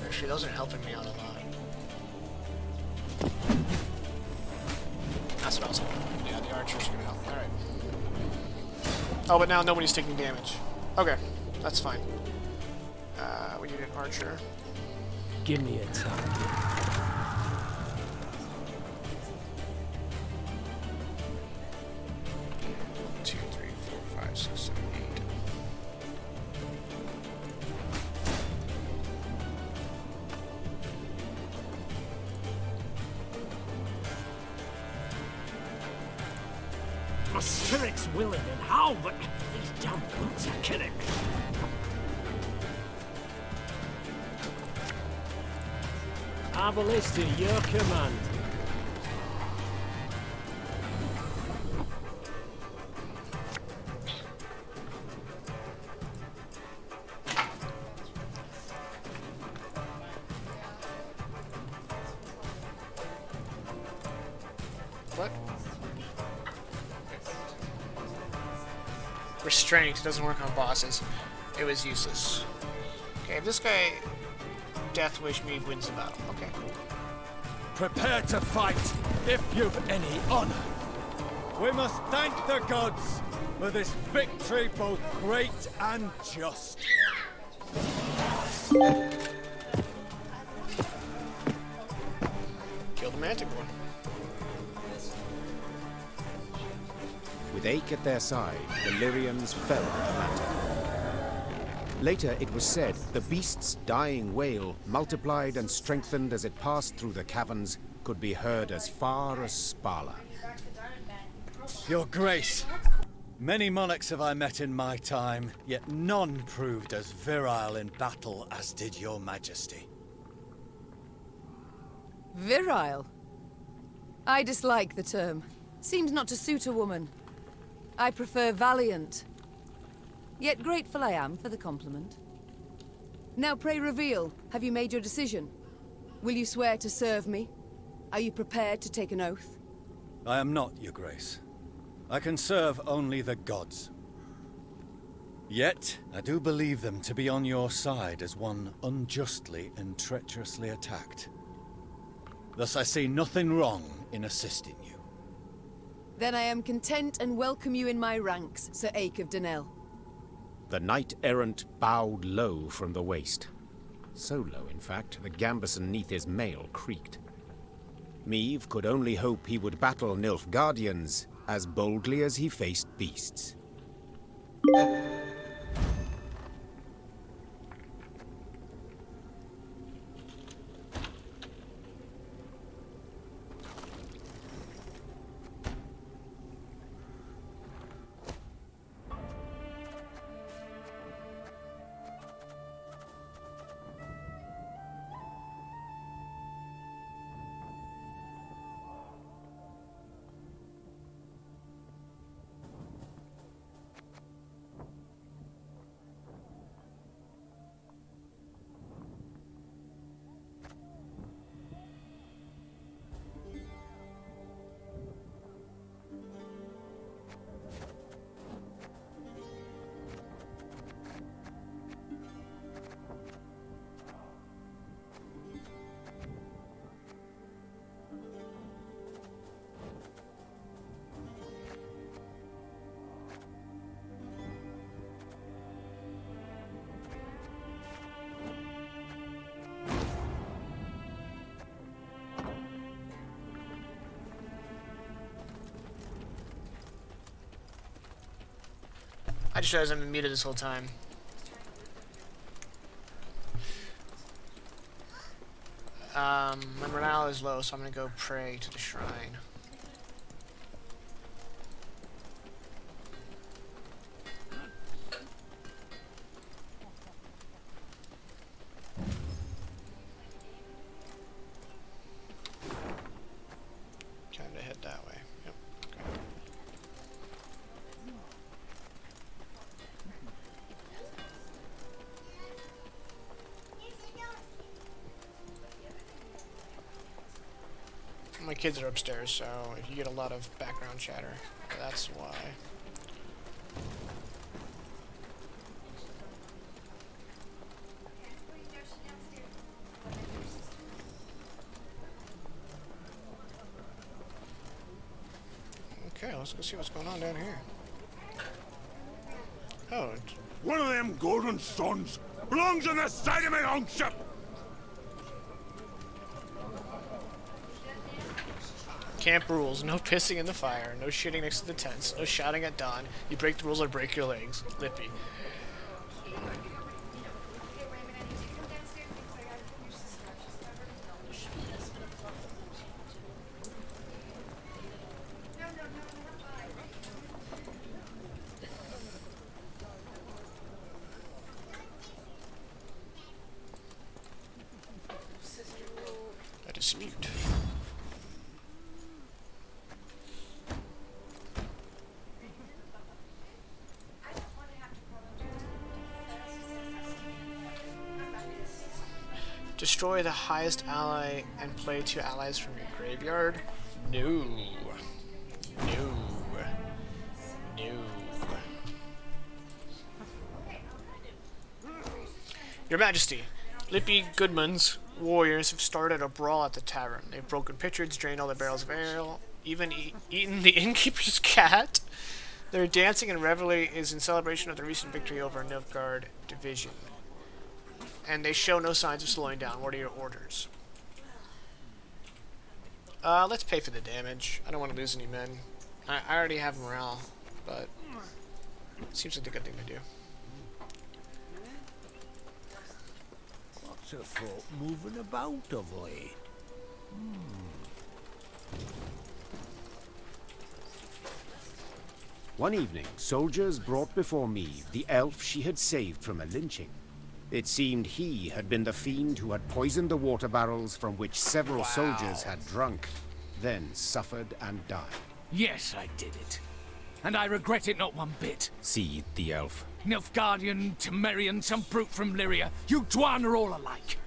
Actually, those are helping me out a lot. That's what I was hoping. Yeah, the archers are gonna help. Alright. Oh, but now nobody's taking damage. Okay, that's fine. We need an archer. Give me a target. 2, 3, 4, 5, 6, 7, 8. My spirit's willing and how, but these damn boots are killing me. Our ballista, your command. What? Restraint doesn't work on bosses. It was useless. Okay, if this guy Death Wish me wins the battle. Okay, cool. Prepare to fight, if you've any honor. We must thank the gods for this victory both great and just. Kill the Manticore. With Ache at their side, the Lyrians fell on the Manticore. Later, it was said the beast's dying wail, multiplied and strengthened as it passed through the caverns, could be heard as far as Spala. Your Grace, many monarchs have I met in my time, yet none proved as virile in battle as did your Majesty. Virile? I dislike the term. Seems not to suit a woman. I prefer valiant. Yet grateful I am for the compliment. Now pray reveal, have you made your decision? Will you swear to serve me? Are you prepared to take an oath? I am not, Your Grace. I can serve only the gods. Yet, I do believe them to be on your side as one unjustly and treacherously attacked. Thus I see nothing wrong in assisting you. Then I am content and welcome you in my ranks, Sir Ake of Dunel. The knight-errant bowed low from the waist. So low, in fact, the gambeson neath his mail creaked. Meave could only hope he would battle Nilfgaardians as boldly as he faced beasts. I just realized I've been muted this whole time. My morale is low, so I'm gonna go pray to the shrine. Kind of head that way. Yep. Okay. My kids are upstairs, so if you get a lot of background chatter, that's why. Okay, let's go see what's going on down here. Oh, one of them golden sons belongs on the side of my longship. Camp rules: no pissing in the fire, no shitting next to the tents, no shouting at dawn. You break the rules or break your legs. Lippy. A dispute. Destroy the highest ally and play 2 allies from your graveyard? No. No. No. Your Majesty, Lippy Goodman's warriors have started a brawl at the tavern. They've broken pitchers, drained all the barrels of ale, even eaten the innkeeper's cat. Their dancing and revelry is in celebration of the recent victory over Nilfgaard division. And they show no signs of slowing down. What are your orders? Let's pay for the damage. I don't want to lose any men. I already have morale, but it seems like the good thing to do. What's a folk moving about of late? One evening, soldiers brought before Meave the elf she had saved from a lynching. It seemed he had been the fiend who had poisoned the water barrels from which several soldiers had drunk, then suffered and died. Yes, I did it. And I regret it not one bit. Seethed the elf. Nilfgaardian, Temerian, some brute from Lyria, you Dwan are all alike.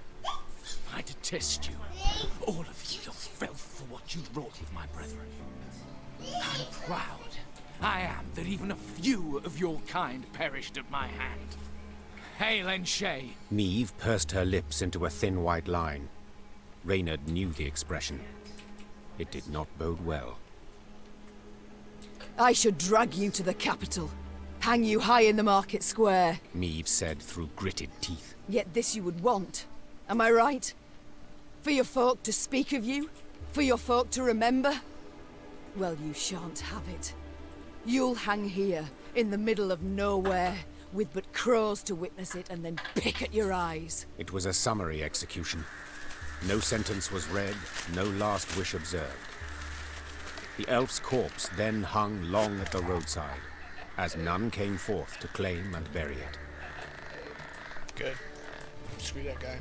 I detest you. All of you, your filth for what you wrought with my brethren. I'm proud. I am that even a few of your kind perished at my hand. Hail and Shay. Meave pursed her lips into a thin white line. Reynard knew the expression. It did not bode well. I should drag you to the capital. Hang you high in the market square. Meave said through gritted teeth. Yet this you would want. Am I right? For your folk to speak of you? For your folk to remember? Well, you shan't have it. You'll hang here, in the middle of nowhere, with but crows to witness it and then pick at your eyes. It was a summary execution. No sentence was read, no last wish observed. The elf's corpse then hung long at the roadside, as none came forth to claim and bury it. Good. Screw that guy.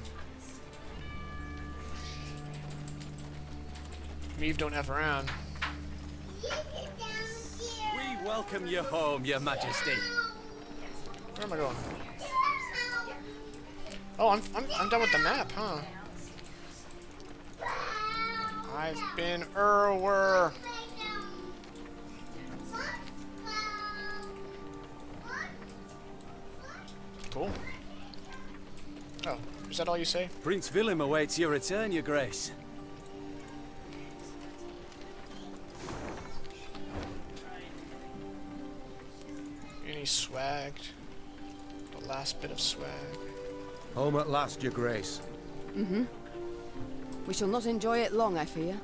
Meave don't F around. We welcome you home, Your Majesty. Where am I going? Oh, I'm done with the map, huh? I've been Erwer. Cool. Oh, is that all you say? Prince Willem awaits your return, Your Grace. Any swag? The last bit of swag. Home at last, Your Grace. Mm-hmm. We shall not enjoy it long, I fear.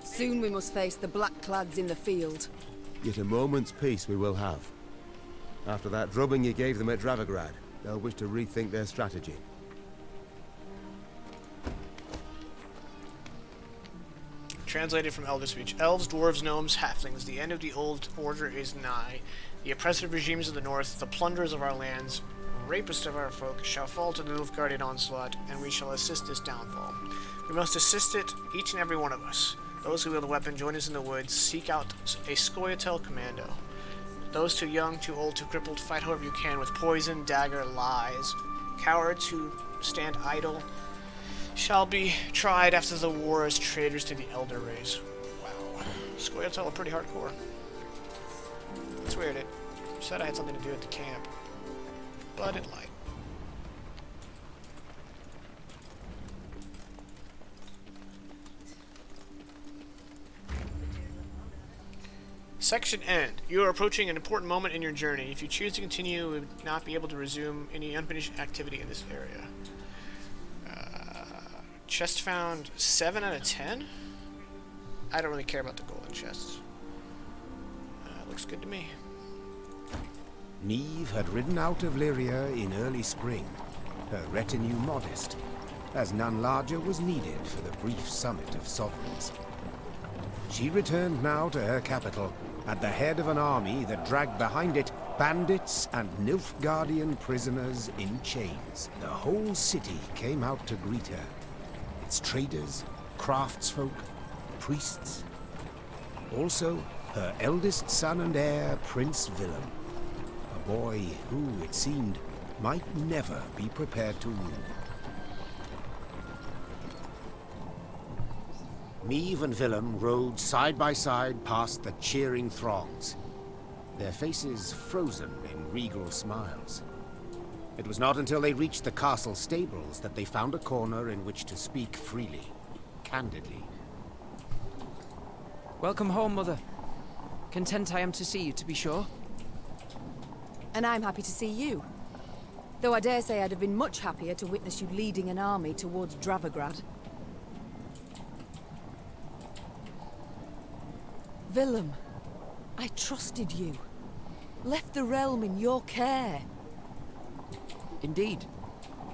Soon we must face the black-clads in the field. Yet a moment's peace we will have. After that drubbing you gave them at Dravograd, they'll wish to rethink their strategy. Translated from Elder speech. Elves, dwarves, gnomes, halflings. The end of the old order is nigh. The oppressive regimes of the north, the plunderers of our lands, rapists of our folk, shall fall to the Nilfgaardian onslaught, and we shall assist this downfall. We must assist it, each and every one of us. Those who wield a weapon, join us in the woods. Seek out a Scoia'tael commando. Those too young, too old, too crippled, fight however you can with poison, dagger, lies. Cowards who stand idle shall be tried after the war as traitors to the elder race. Wow. Scoia'tael are pretty hardcore. That's weird. It said I had something to do at the camp, but it lied. Section end. You are approaching an important moment in your journey. If you choose to continue, you will not be able to resume any unfinished activity in this area. Chest found 7 out of 10? I don't really care about the golden chests. Looks good to me. Meave had ridden out of Lyria in early spring, her retinue modest, as none larger was needed for the brief summit of sovereigns. She returned now to her capital, at the head of an army that dragged behind it bandits and Nilfgaardian prisoners in chains. The whole city came out to greet her. Its traders, craftsfolk, priests. Also, her eldest son and heir, Prince Willem. A boy who, it seemed, might never be prepared to rule. Meave and Willem rode side by side past the cheering throngs, their faces frozen in regal smiles. It was not until they reached the castle stables that they found a corner in which to speak freely, candidly. Welcome home, Mother. Content I am to see you, to be sure. And I'm happy to see you. Though I dare say I'd have been much happier to witness you leading an army towards Dravograd. Willem, I trusted you. Left the realm in your care. Indeed.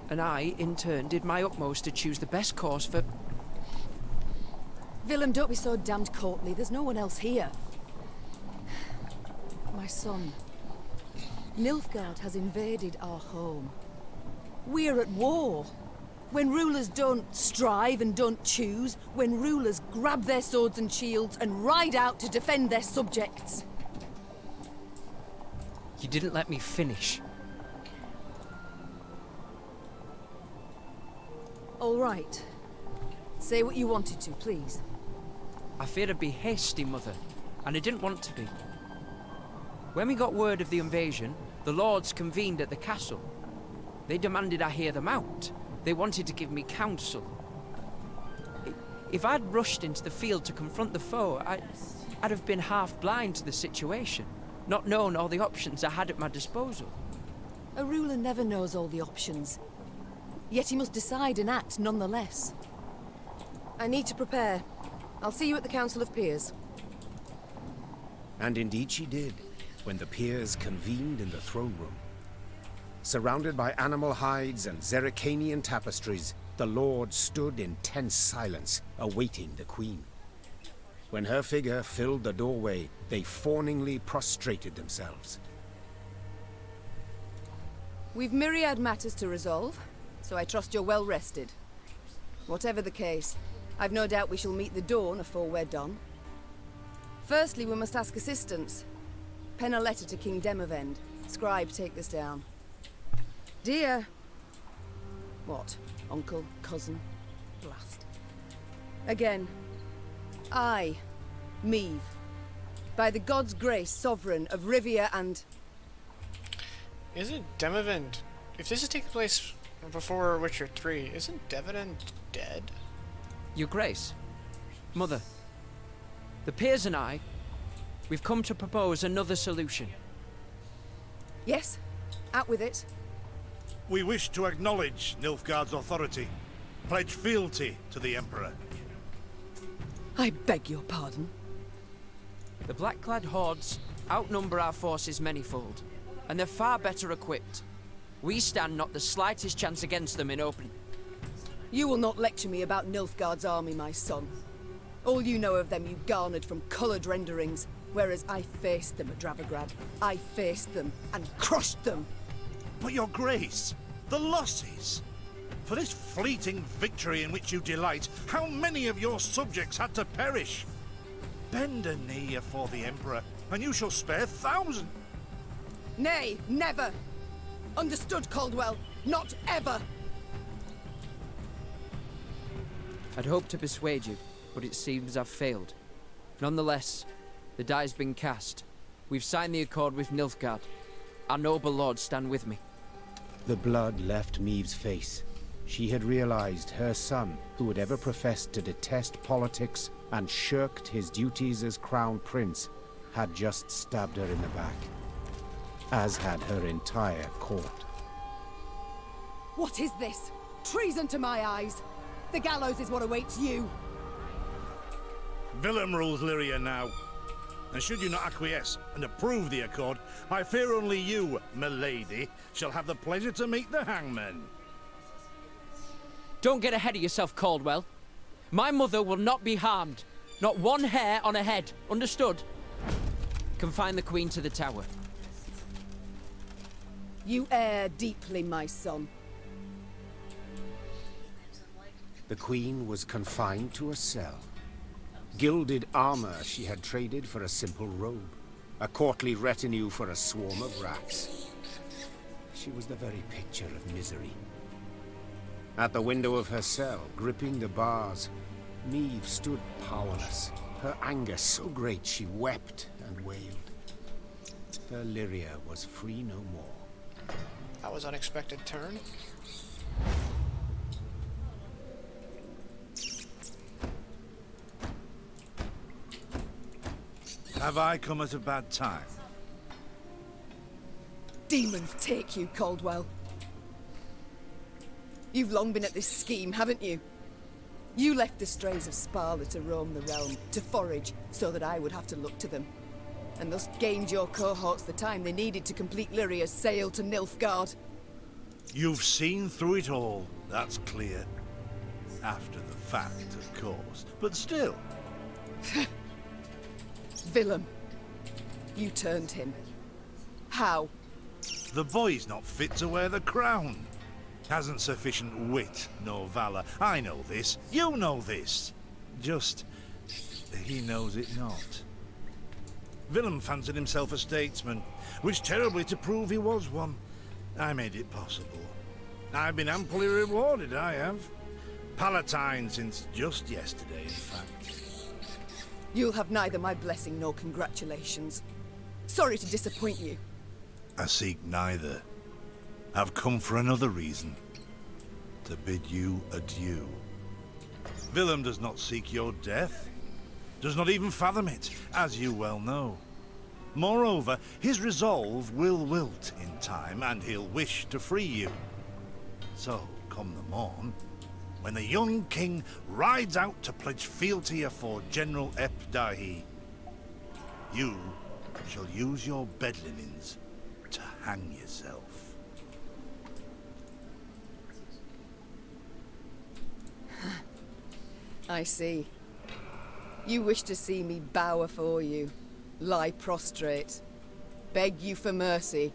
And I, in turn, did my utmost to choose the best course for... Willem, don't be so damned courtly. There's no one else here. My son. Nilfgaard has invaded our home. We're at war. When rulers don't strive and don't choose, when rulers grab their swords and shields and ride out to defend their subjects. You didn't let me finish. All right. Say what you wanted to, please. I feared I'd be hasty, Mother, and I didn't want to be. When we got word of the invasion, the lords convened at the castle. They demanded I hear them out. They wanted to give me counsel. If I'd rushed into the field to confront the foe, I'd have been half blind to the situation, not known all the options I had at my disposal. A ruler never knows all the options. Yet he must decide and act nonetheless. I need to prepare. I'll see you at the Council of Peers. And indeed she did, when the peers convened in the throne room. Surrounded by animal hides and Zerrikanian tapestries, the lords stood in tense silence, awaiting the queen. When her figure filled the doorway, they fawningly prostrated themselves. We've myriad matters to resolve, so I trust you're well rested. Whatever the case, I've no doubt we shall meet the dawn afore we're done. Firstly, we must ask assistance. Pen a letter to King Demavend. Scribe, take this down. Dear... What? Uncle? Cousin? Blast. Again. I, Meve, by the god's grace, sovereign of Rivia and... Isn't Demavend... If this is taking place before Witcher 3, isn't Demavend dead? Your Grace. Mother. The peers and I, we've come to propose another solution. Yes, out with it. We wish to acknowledge Nilfgaard's authority, pledge fealty to the Emperor. I beg your pardon. The black-clad hordes outnumber our forces manyfold, and they're far better equipped. We stand not the slightest chance against them in open. You will not lecture me about Nilfgaard's army, my son. All you know of them you garnered from coloured renderings, whereas I faced them at Dravograd. I faced them and crushed them. But your grace, the losses. For this fleeting victory in which you delight, how many of your subjects had to perish? Bend a knee afore the Emperor, and you shall spare thousands. Nay, never! Understood, Caldwell? Not ever! I'd hoped to persuade you, but it seems I've failed. Nonetheless, the die's been cast. We've signed the accord with Nilfgaard. Our noble lords stand with me. The blood left Meve's face. She had realized her son, who had ever professed to detest politics and shirked his duties as crown prince, had just stabbed her in the back, as had her entire court. What is this? Treason to my eyes! The gallows is what awaits you! Willem rules Lyria now. And should you not acquiesce and approve the accord, I fear only you, milady, shall have the pleasure to meet the hangman. Don't get ahead of yourself, Caldwell. My mother will not be harmed. Not one hair on her head. Understood? Confine the Queen to the tower. You err deeply, my son. The Queen was confined to a cell. Gilded armor she had traded for a simple robe. A courtly retinue for a swarm of rats. She was the very picture of misery. At the window of her cell, gripping the bars, Meve stood powerless, her anger so great she wept and wailed. Her Lyria was free no more. That was an unexpected turn. Have I come at a bad time? Demons take you, Caldwell. You've long been at this scheme, haven't you? You left the strays of Sparla to roam the realm, to forage, so that I would have to look to them. And thus gained your cohorts the time they needed to complete Lyria's sail to Nilfgaard. You've seen through it all, that's clear. After the fact, of course, but still. Willem, you turned him. How? The boy's not fit to wear the crown. Hasn't sufficient wit nor valor. I know this. You know this. Just, he knows it not. Willem fancied himself a statesman. Wished terribly to prove he was one. I made it possible. I've been amply rewarded, I have. Palatine since just yesterday, in fact. You'll have neither my blessing nor congratulations. Sorry to disappoint you. I seek neither. I've come for another reason. To bid you adieu. Willem does not seek your death. does not even fathom it, as you well know. Moreover, his resolve will wilt in time, and he'll wish to free you. So, come the morn, when the young king rides out to pledge fealty afore General Ep Dahi, you shall use your bed linens to hang yourself. I see. You wish to see me bow afore you, lie prostrate, beg you for mercy.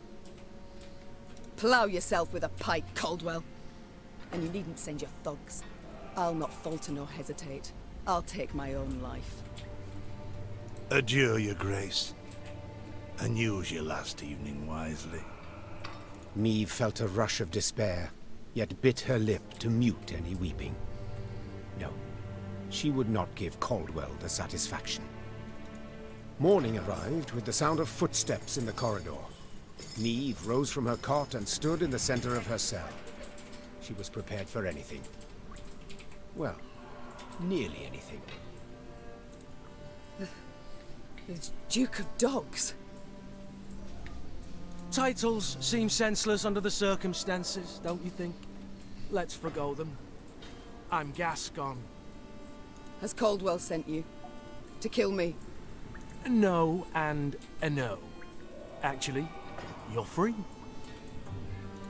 Plough yourself with a pike, Caldwell. And you needn't send your thugs. I'll not falter nor hesitate. I'll take my own life. Adieu, your grace, and use your last evening wisely. Meve felt a rush of despair, yet bit her lip to mute any weeping. No, she would not give Caldwell the satisfaction. Morning arrived with the sound of footsteps in the corridor. Meve rose from her cot and stood in the center of her cell. She was prepared for anything. Well, nearly anything. The Duke of Dogs. Titles seem senseless under the circumstances, don't you think? Let's forgo them. I'm Gascon. Has Caldwell sent you? To kill me? No and a no. Actually, you're free.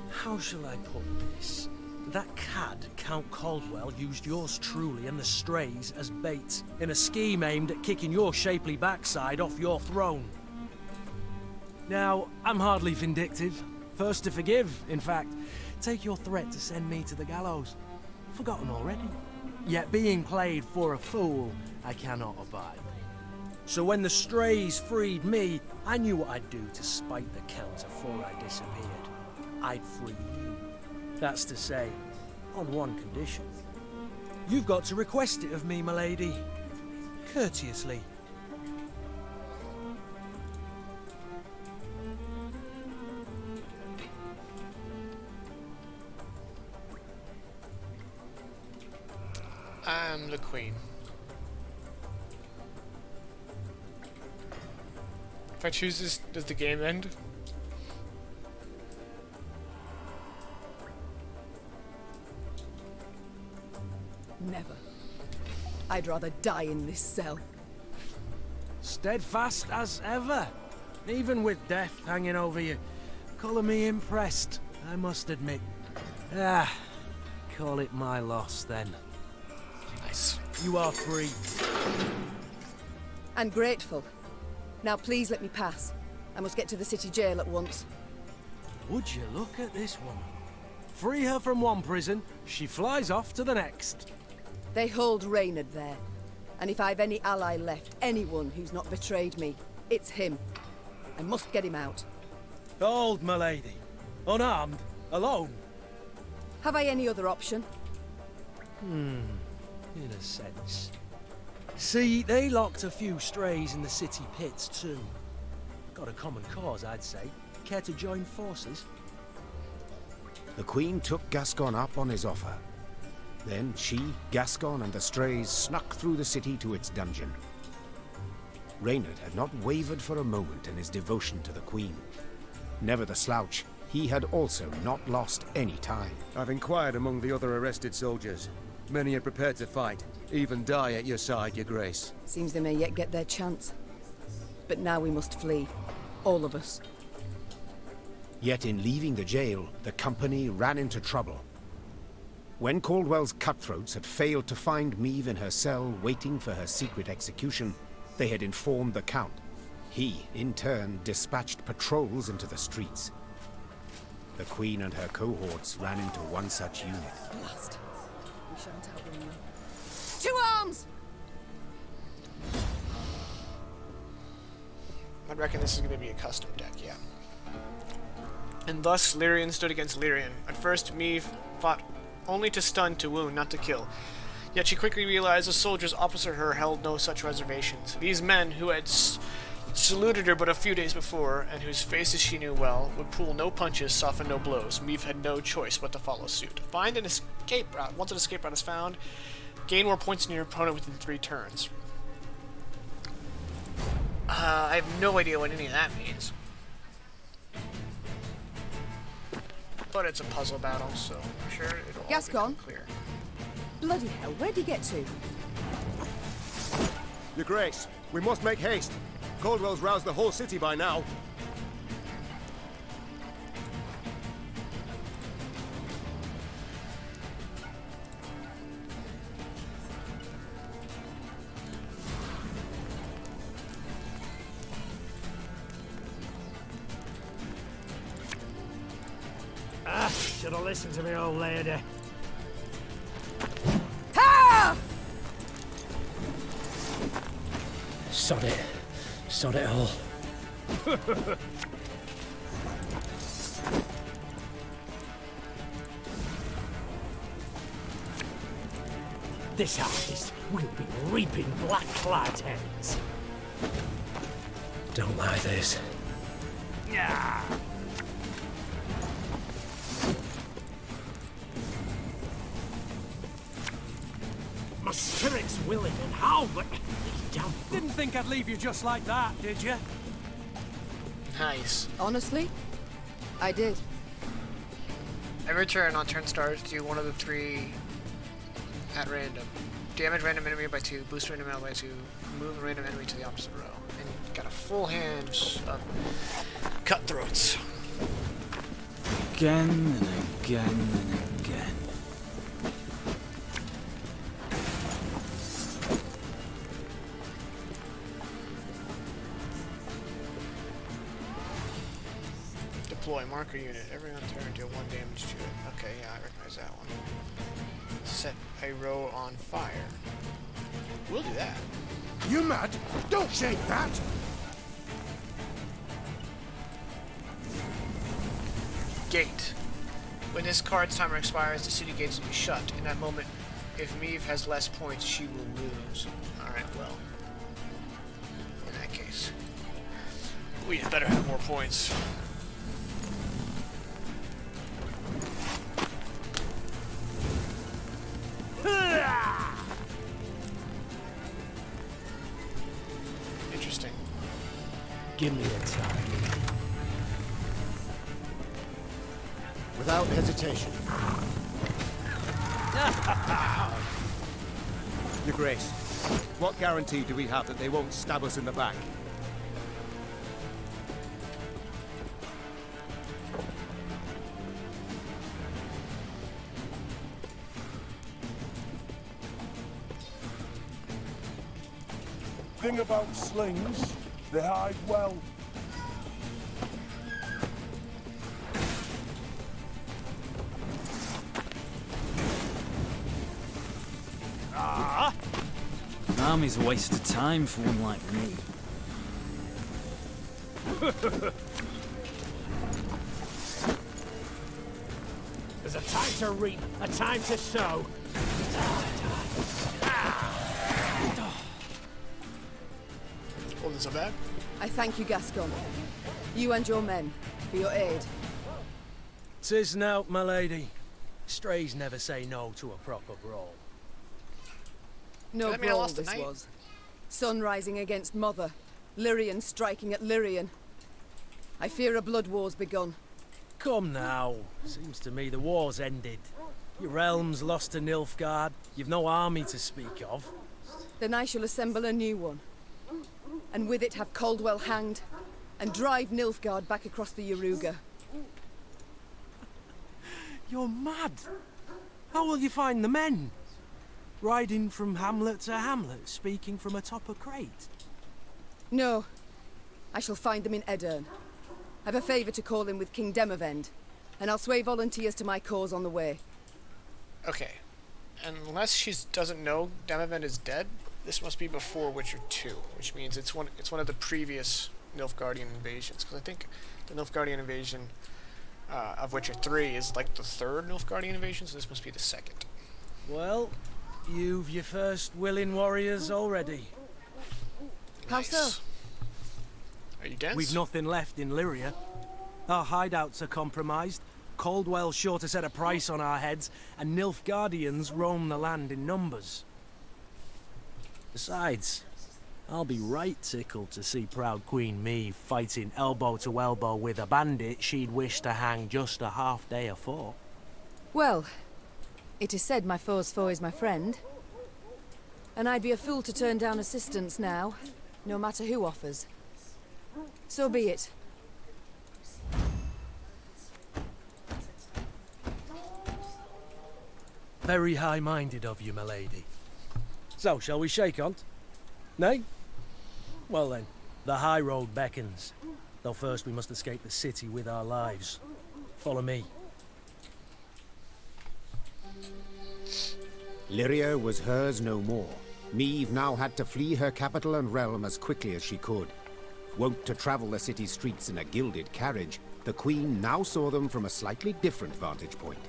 How shall I put this? That cad, Count Caldwell, used yours truly and the strays as bait in a scheme aimed at kicking your shapely backside off your throne. Now, I'm hardly vindictive. First to forgive, in fact. Take your threat to send me to the gallows. Forgotten already. Yet being played for a fool, I cannot abide. So when the strays freed me, I knew what I'd do to spite the Count afore I disappeared. I'd free you. That's to say, on one condition. You've got to request it of me, my lady. Courteously. I'm the queen. If I choose this, does the game end? Never. I'd rather die in this cell. Steadfast as ever. Even with death hanging over you. Calling me impressed, I must admit. Call it my loss then. Nice. You are free. And grateful. Now please let me pass. I must get to the city jail at once. Would you look at this woman? Free her from one prison, she flies off to the next. They hold Reynard there. And if I've any ally left, anyone who's not betrayed me, it's him. I must get him out. Hold, my lady. Unarmed, alone. Have I any other option? In a sense. See, they locked a few strays in the city pits too. Got a common cause, I'd say. Care to join forces? The Queen took Gascon up on his offer. Then she, Gascon, and the strays snuck through the city to its dungeon. Reynard had not wavered for a moment in his devotion to the Queen. Never the slouch, he had also not lost any time. I've inquired among the other arrested soldiers. Many are prepared to fight, even die at your side, your grace. Seems they may yet get their chance. But now we must flee. All of us. Yet in leaving the jail, the company ran into trouble. When Caldwell's cutthroats had failed to find Meve in her cell waiting for her secret execution, they had informed the Count. He, in turn, dispatched patrols into the streets. The Queen and her cohorts ran into one such unit. Blast. We shan't outrun them. To arms! I reckon this is going to be a custom deck, yeah. And thus, Lyrian stood against Lyrian. At first, Meve fought only to stun, to wound, not to kill. Yet she quickly realized the soldiers opposite her held no such reservations. These men, who had saluted her but a few days before, and whose faces she knew well, would pull no punches, soften no blows. Meve had no choice but to follow suit. Find an escape route. Once an escape route is found, gain more points than your opponent within 3 turns. I have no idea what any of that means. But it's a puzzle battle, so I'm sure it'll all become clear. Bloody hell, where'd you get to? Your Grace, we must make haste. Caldwell's roused the whole city by now. Should have listened to me, old lady. Ha! Sod it. Sod it all. This harvest will be reaping black-clad heads. Don't like this. Yeah. My spirit's willing and how, but damn. Didn't think I'd leave you just like that, did you? Nice. Honestly, I did. Every turn on turn starts, do one of the 3 at random. Damage random enemy by 2, boost random enemy by 2, move a random enemy to the opposite row. And you've got a full hand of cutthroats. Again and again and again. Deploy marker unit. Every on turn deal 1 damage to it. Okay, yeah, I recognize that one. Set a row on fire. We'll do that. You mad? Don't shake that! Gate. When this card's timer expires, the city gates will be shut. In that moment, if Meve has less points, she will lose. Alright, well. In that case, we had better have more points. Interesting. Give me a time. Without hesitation. Your Grace, what guarantee do we have that they won't stab us in the back? Thing about slings, they hide well. An army's a waste of time for one like me. There's a time to reap, a time to sow. Wasn't so bad. I thank you, Gascon. You and your men, for your aid. 'Tis nought, my lady. Strays never say no to a proper brawl. No Does that mean I brawl lost a this knight? was. Sun rising against Mother. Lyrian striking at Lyrian. I fear a blood war's begun. Come now. Seems to me the war's ended. Your realm's lost to Nilfgaard. You've no army to speak of. Then I shall assemble a new one. And with it have Caldwell hanged, and drive Nilfgaard back across the Yaruga. You're mad. How will you find the men? Riding from hamlet to hamlet, speaking from atop a crate? No. I shall find them in Edern. I've a favour to call in with King Demavend, and I'll sway volunteers to my cause on the way. Okay. Unless she doesn't know Demavend is dead, this must be before Witcher 2, which means it's one of the previous Nilfgaardian invasions. Because I think the Nilfgaardian invasion of Witcher 3 is like the 3rd Nilfgaardian invasion, so this must be the 2nd. Well, you've your first willing warriors already. How so? Are you dense? We've nothing left in Lyria. Our hideouts are compromised. Caldwell's sure to set a price on our heads, and Nilfgaardians roam the land in numbers. Besides, I'll be right tickled to see proud Queen Maeve fighting elbow to elbow with a bandit she'd wish to hang just a half day afore. Well, it is said my foe's foe is my friend. And I'd be a fool to turn down assistance now, no matter who offers. So be it. Very high-minded of you, my lady. So, shall we shake on't? Nay? Well then, the high road beckons. Though first we must escape the city with our lives. Follow me. Lyria was hers no more. Maeve now had to flee her capital and realm as quickly as she could. Wont to travel the city streets in a gilded carriage, the Queen now saw them from a slightly different vantage point.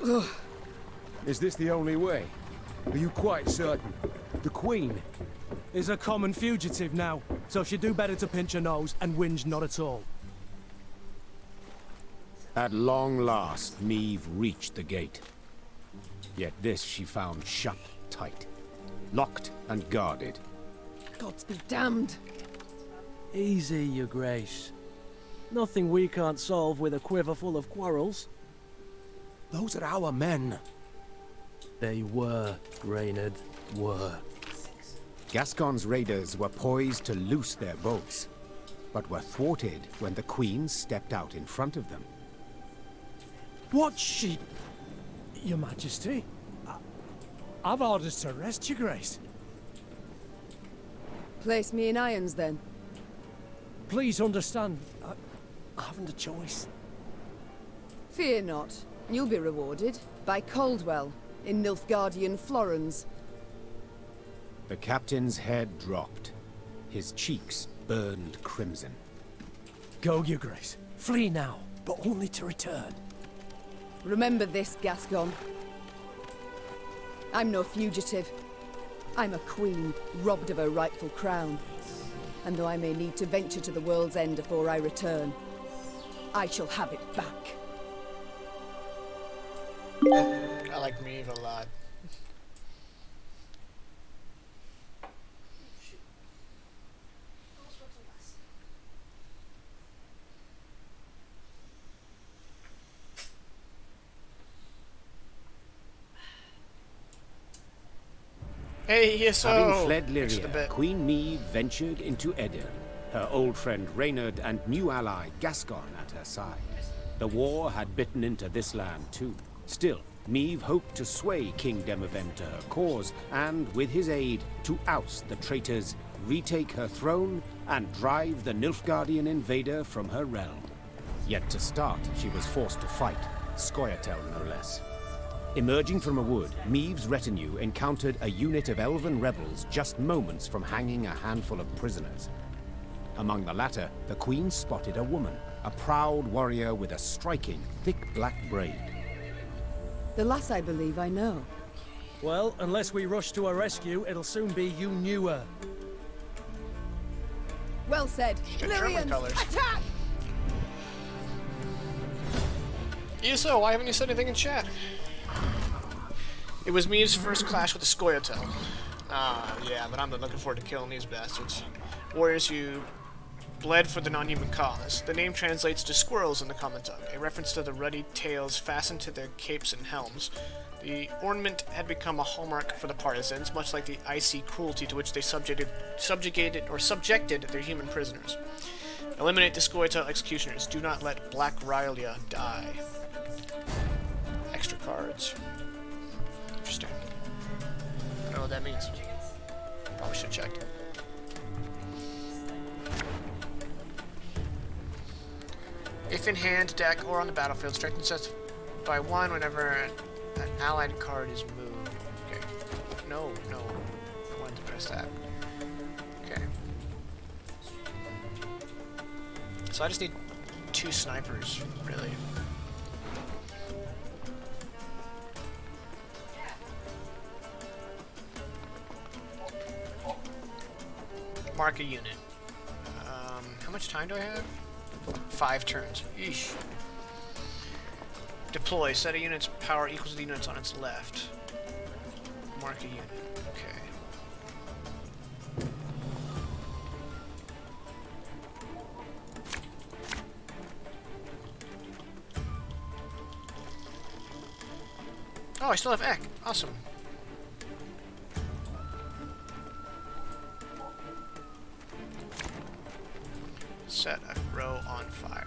Ugh. Is this the only way? Are you quite certain? The Queen is a common fugitive now, so she'd do better to pinch her nose and whinge not at all. At long last, Maeve reached the gate. Yet this she found shut tight, locked and guarded. Gods be damned! Easy, your grace. Nothing we can't solve with a quiver full of quarrels. Those are our men. They were, Reynard, were. Gascon's raiders were poised to loose their boats, but were thwarted when the Queen stepped out in front of them. What she... Your Majesty? I've orders to arrest your grace. Place me in irons, then. Please understand, I haven't a choice. Fear not. You'll be rewarded by Caldwell in Nilfgaardian Florens. The captain's head dropped. His cheeks burned crimson. Go, your grace. Flee now, but only to return. Remember this, Gascon. I'm no fugitive. I'm a queen, robbed of her rightful crown. And though I may need to venture to the world's end before I return, I shall have it back. I like Maeve a lot. Hey, yes, Having fled Lyria, Queen Maeve ventured into Edir, her old friend Reynard and new ally Gascon at her side. The war had bitten into this land too. Still, Maeve hoped to sway King Demavend to her cause, and with his aid, to oust the traitors, retake her throne, and drive the Nilfgaardian invader from her realm. Yet to start, she was forced to fight, Scoia'tael no less. Emerging from a wood, Maeve's retinue encountered a unit of elven rebels just moments from hanging a handful of prisoners. Among the latter, the Queen spotted a woman, a proud warrior with a striking, thick black braid. The lass I believe I know. Well, unless we rush to her rescue, it'll soon be you knew her. Well said. Lyrians, attack! ESO, why haven't you said anything in chat? It was Maeve's first clash with the Scoia'tael. Yeah, but I'm looking forward to killing these bastards. Warriors who bled for the non-human cause. The name translates to squirrels in the common tongue, a reference to the ruddy tails fastened to their capes and helms. The ornament had become a hallmark for the partisans, much like the icy cruelty to which they subjected their human prisoners. Eliminate the Scoia'tael executioners. Do not let Black Rylia die. Extra cards. Interesting. I don't know what that means. Probably should have checked. If in hand, deck, or on the battlefield, strengthens us by 1 whenever an allied card is moved. Okay. No. I wanted to press that. Okay. So I just need 2 snipers, really. Mark a unit. How much time do I have? 5 turns. Eesh. Deploy. Set a unit's power equals the units on its left. Mark a unit. Okay. Oh, I still have Eck. Awesome. Set a row on fire.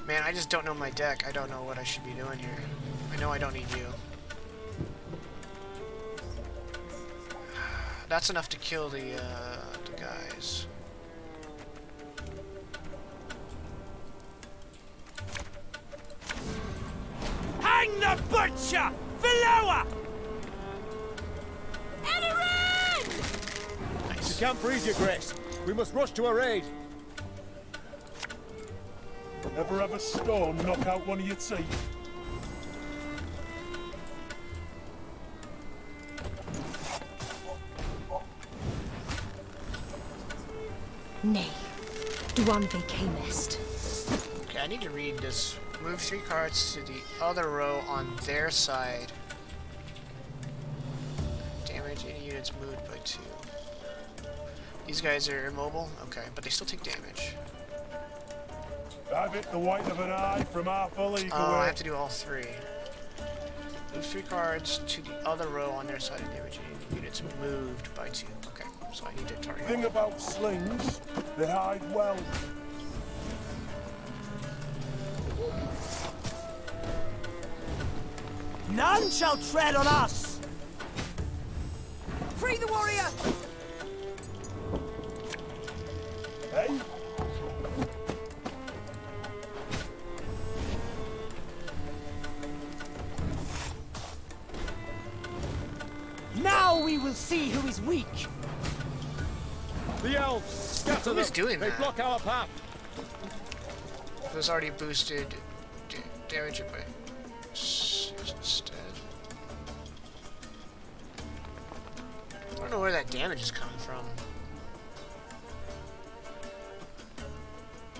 Man, I just don't know my deck. I don't know what I should be doing here. I know I don't need you. That's enough to kill the guys. Hang the butcher! Below! We can't freeze you, Grace. We must rush to a raid. Ever have a storm knock out one of your teeth? Nay, Duan vacamest. Okay, I need to read this. Move 3 cards to the other row on their side. Damage any units moved by 2. These guys are immobile? Okay, but they still take damage. I've hit the white of an eye from half a league Oh, away. I have to do all 3. Move 3 cards to the other row on their side of damage any units moved by 2. Okay, so I need to target. Thing about slings, they hide well. None shall tread on us! Free the warrior! Hey? Now we will see who is weak. The elves, scatter Who's them. doing They that? block our path. It was already boosted damage it by instead. I don't know where that damage is coming from.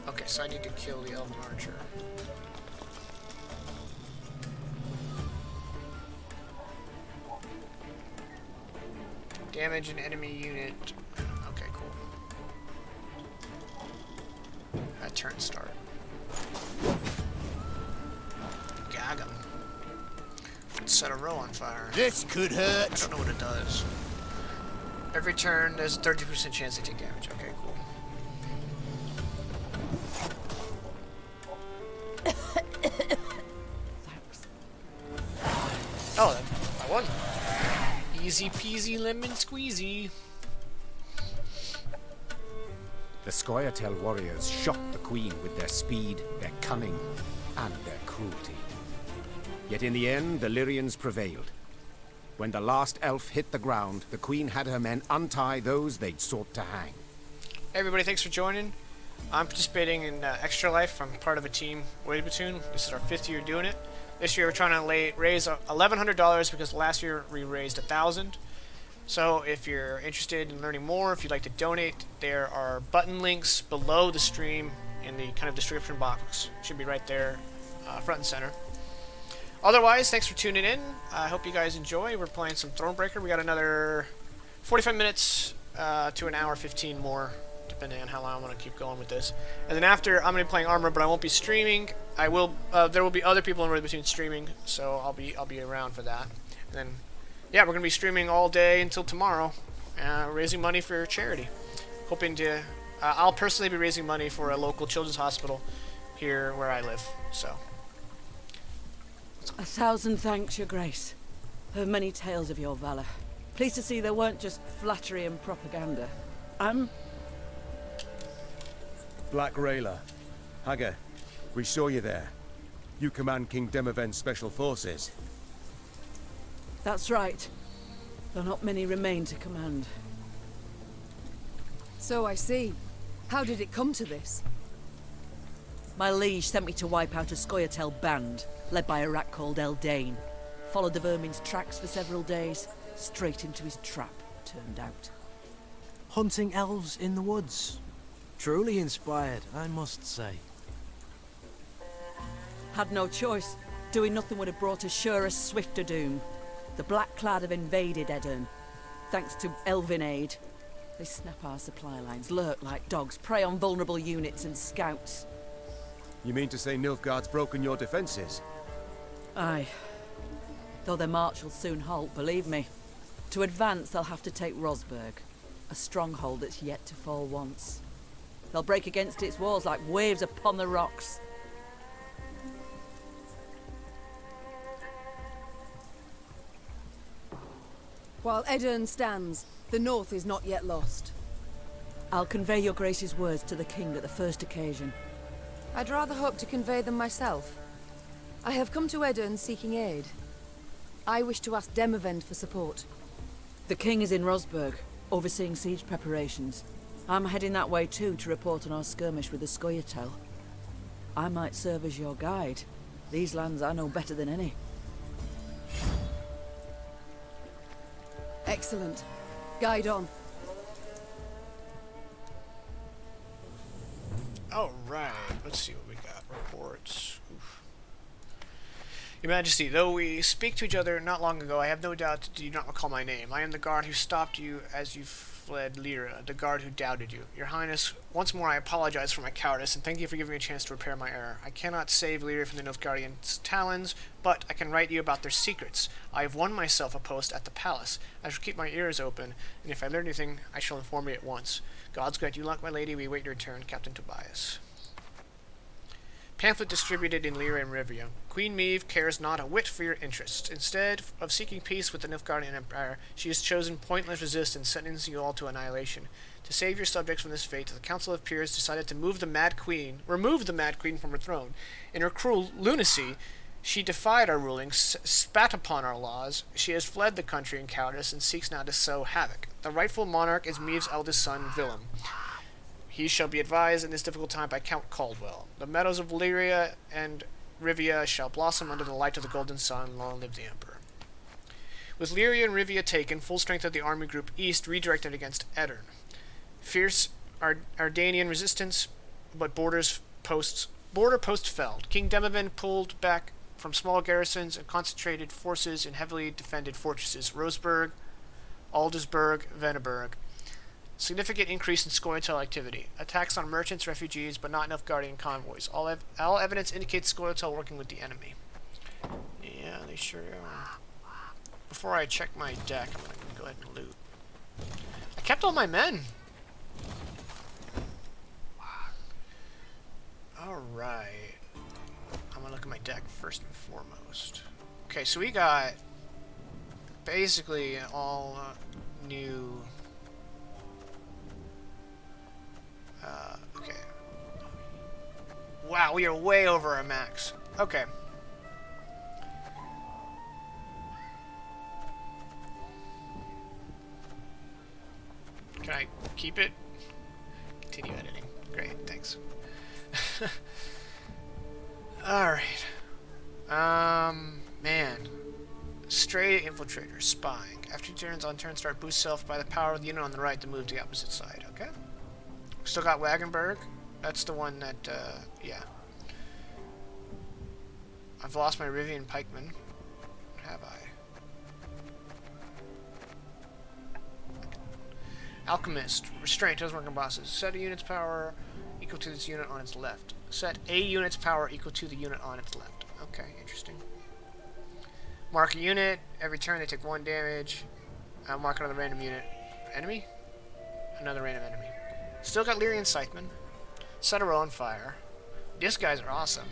Okay, so I need to kill the elven archer. Damage an enemy unit. Okay, cool. That turn start. Gag 'em. Let's set a row on fire. This could hurt. I don't know what it does. Every turn, there's a 30% chance they take damage. Okay, cool. Oh, I won. Easy peasy lemon squeezy. The Scoia'tael warriors shocked the queen with their speed, their cunning, and their cruelty. Yet in the end, the Lyrians prevailed. When the last elf hit the ground, the queen had her men untie those they'd sought to hang. Hey everybody, thanks for joining. I'm participating in Extra Life. I'm part of a team, Wade Platoon. This is our 5th year doing it. This year we're trying to raise $1,100 because last year we raised $1,000. So if you're interested in learning more, if you'd like to donate, there are button links below the stream in the kind of description box. It should be right there, front and center. Otherwise, thanks for tuning in. I hope you guys enjoy. We're playing some Thronebreaker. We got another 45 minutes to an hour 15 more, depending on how long I want to keep going with this. And then after, I'm going to be playing Armor, but I won't be streaming. I will. There will be other people in between streaming, so I'll be around for that. And then, yeah, we're going to be streaming all day until tomorrow, raising money for charity. Hoping to, I'll personally be raising money for a local children's hospital here where I live. So. 1,000 thanks, Your Grace. Heard many tales of your valor. Pleased to see they weren't just flattery and propaganda. Black Rayla. Haga, we saw you there. You command King Demoven's special forces. That's right. Though not many remain to command. So I see. How did it come to this? My liege sent me to wipe out a Scoia'tael band, led by a rat called Eldane. Followed the vermin's tracks for several days. Straight into his trap, turned out. Hunting elves in the woods. Truly inspired, I must say. Had no choice. Doing nothing would have brought us surer, swifter doom. The Black Clad have invaded Edirn, thanks to elven aid. They snap our supply lines, lurk like dogs, prey on vulnerable units and scouts. You mean to say Nilfgaard's broken your defenses? Aye. Though their march will soon halt, believe me. To advance, they'll have to take Rosberg, a stronghold that's yet to fall once. They'll break against its walls like waves upon the rocks. While Edirn stands, the north is not yet lost. I'll convey your grace's words to the king at the first occasion. I'd rather hope to convey them myself. I have come to Edirn seeking aid. I wish to ask Demavend for support. The king is in Rosberg, overseeing siege preparations. I'm heading that way too to report on our skirmish with the Scoia'tael. I might serve as your guide. These lands I know better than any. Excellent. Guide on. Alright, let's see what we got. Reports. Oof. Your Majesty, though we speak to each other not long ago, I have no doubt that you do not recall my name. I am the guard who stopped you as you fled Lyra, the guard who doubted you. Your Highness, once more I apologize for my cowardice, and thank you for giving me a chance to repair my error. I cannot save Lyra from the Nilfgaardians' talons, but I can write you about their secrets. I have won myself a post at the palace. I shall keep my ears open, and if I learn anything, I shall inform you at once. Gods grant you luck, my lady. We await your return, Captain Tobias. Pamphlet distributed in Lyra and Rivia. Queen Meve cares not a whit for your interests. Instead of seeking peace with the Nilfgaardian Empire, she has chosen pointless resistance, sentencing you all to annihilation. To save your subjects from this fate, the Council of Peers decided to remove the Mad Queen from her throne. In her cruel lunacy, she defied our rulings, spat upon our laws. She has fled the country in cowardice and seeks now to sow havoc. The rightful monarch is Meve's eldest son, Willem. He shall be advised in this difficult time by Count Caldwell. The meadows of Lyria and Rivia shall blossom under the light of the golden sun. Long live the Emperor. With Lyria and Rivia taken, full strength of the army group east redirected against Edirn. Fierce Ardanian resistance, but border post felled. King Demavend pulled back from small garrisons and concentrated forces in heavily defended fortresses: Roseburg, Aldersburg, Venneberg. Significant increase in Scoia'tael activity. Attacks on merchants, refugees, but not enough Guardian convoys. All evidence indicates Scoia'tael working with the enemy. Yeah, they sure are. Before I check my deck, I'm going to go ahead and loot. I kept all my men! Alright. I'm going to look at my deck first and foremost. Okay, so we got basically all new... okay. Wow, we are way over our max. Okay. Can I keep it? Continue editing. Great, thanks. Alright. Man. Stray infiltrator, spying. After turns on turn start, boost self by the power of the unit on the right to move to the opposite side. Okay. Still got Wagenburg. That's the one that, yeah. I've lost my Rivian Pikeman. Have I? Alchemist. Restraint. Doesn't work on bosses. Set a unit's power equal to this unit on its left. Set a unit's power equal to the unit on its left. Okay, interesting. Mark a unit. Every turn they take 1 damage. Mark another random unit. Enemy? Another random enemy. Still got Lyrian Scytheman. Set a row on fire. These guys are awesome.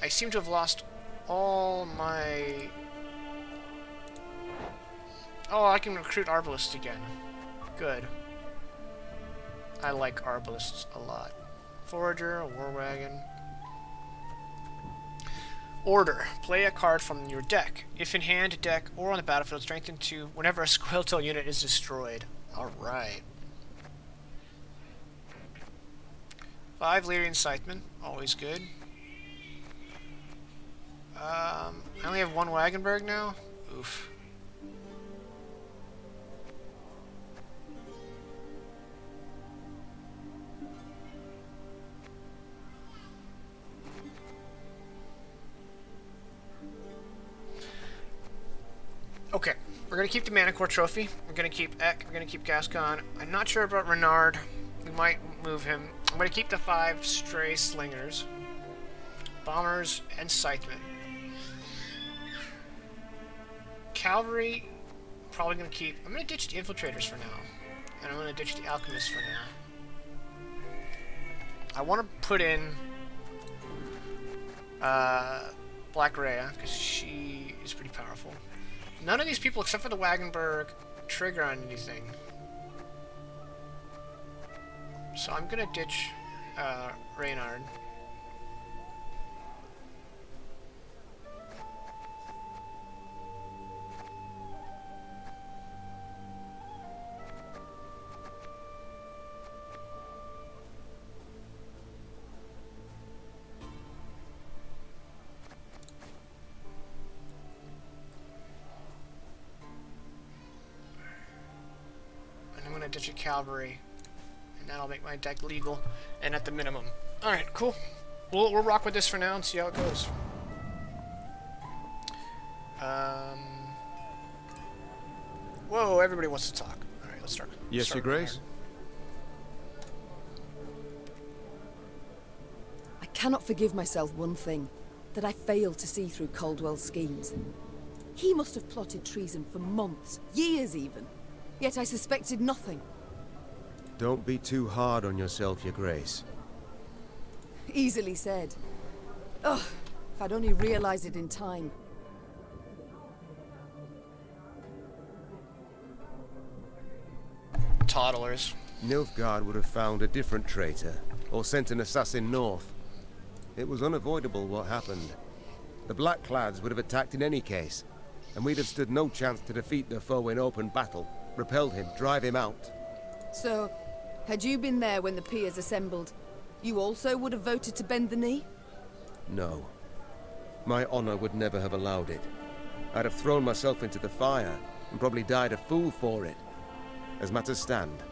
I seem to have lost all my... Oh, I can recruit Arbalists again. Good. I like Arbalists a lot. Forager, a War Wagon. Order. Play a card from your deck. If in hand, deck, or on the battlefield, strengthen 2 whenever a Scoia'tael unit is destroyed. Alright. 5 Lyrian Scythemen, always good. I only have 1 Wagenburg now? Oof. Okay, we're gonna keep the Manicore Trophy. We're gonna keep Eck. We're gonna keep Gascon. I'm not sure about Renard. We might move him. I'm gonna keep the 5 Stray Slingers, Bombers, and Scythemen. cavalry, probably gonna keep. I'm gonna ditch the infiltrators for now, and I'm gonna ditch the alchemists for now. I want to put in Black Rhea because she is pretty powerful. None of these people, except for the Wagenburg, trigger on anything. So I'm gonna ditch Reynard. And I'm gonna ditch a cavalry. And that'll make my deck legal and at the minimum. Alright, cool. We'll rock with this for now and see how it goes. Whoa, everybody wants to talk. Alright, let's start. Yes, Your Grace? I cannot forgive myself one thing. That I failed to see through Caldwell's schemes. He must have plotted treason for months, years even. Yet I suspected nothing. Don't be too hard on yourself, Your Grace. Easily said. Ugh, if I'd only realized it in time. Toddlers. Nilfgaard would have found a different traitor, or sent an assassin north. It was unavoidable what happened. The Blackclads would have attacked in any case, and we'd have stood no chance to defeat the foe in open battle, repel him, drive him out. So, had you been there when the peers assembled, you also would have voted to bend the knee? No. My honor would never have allowed it. I'd have thrown myself into the fire, and probably died a fool for it. As matters stand,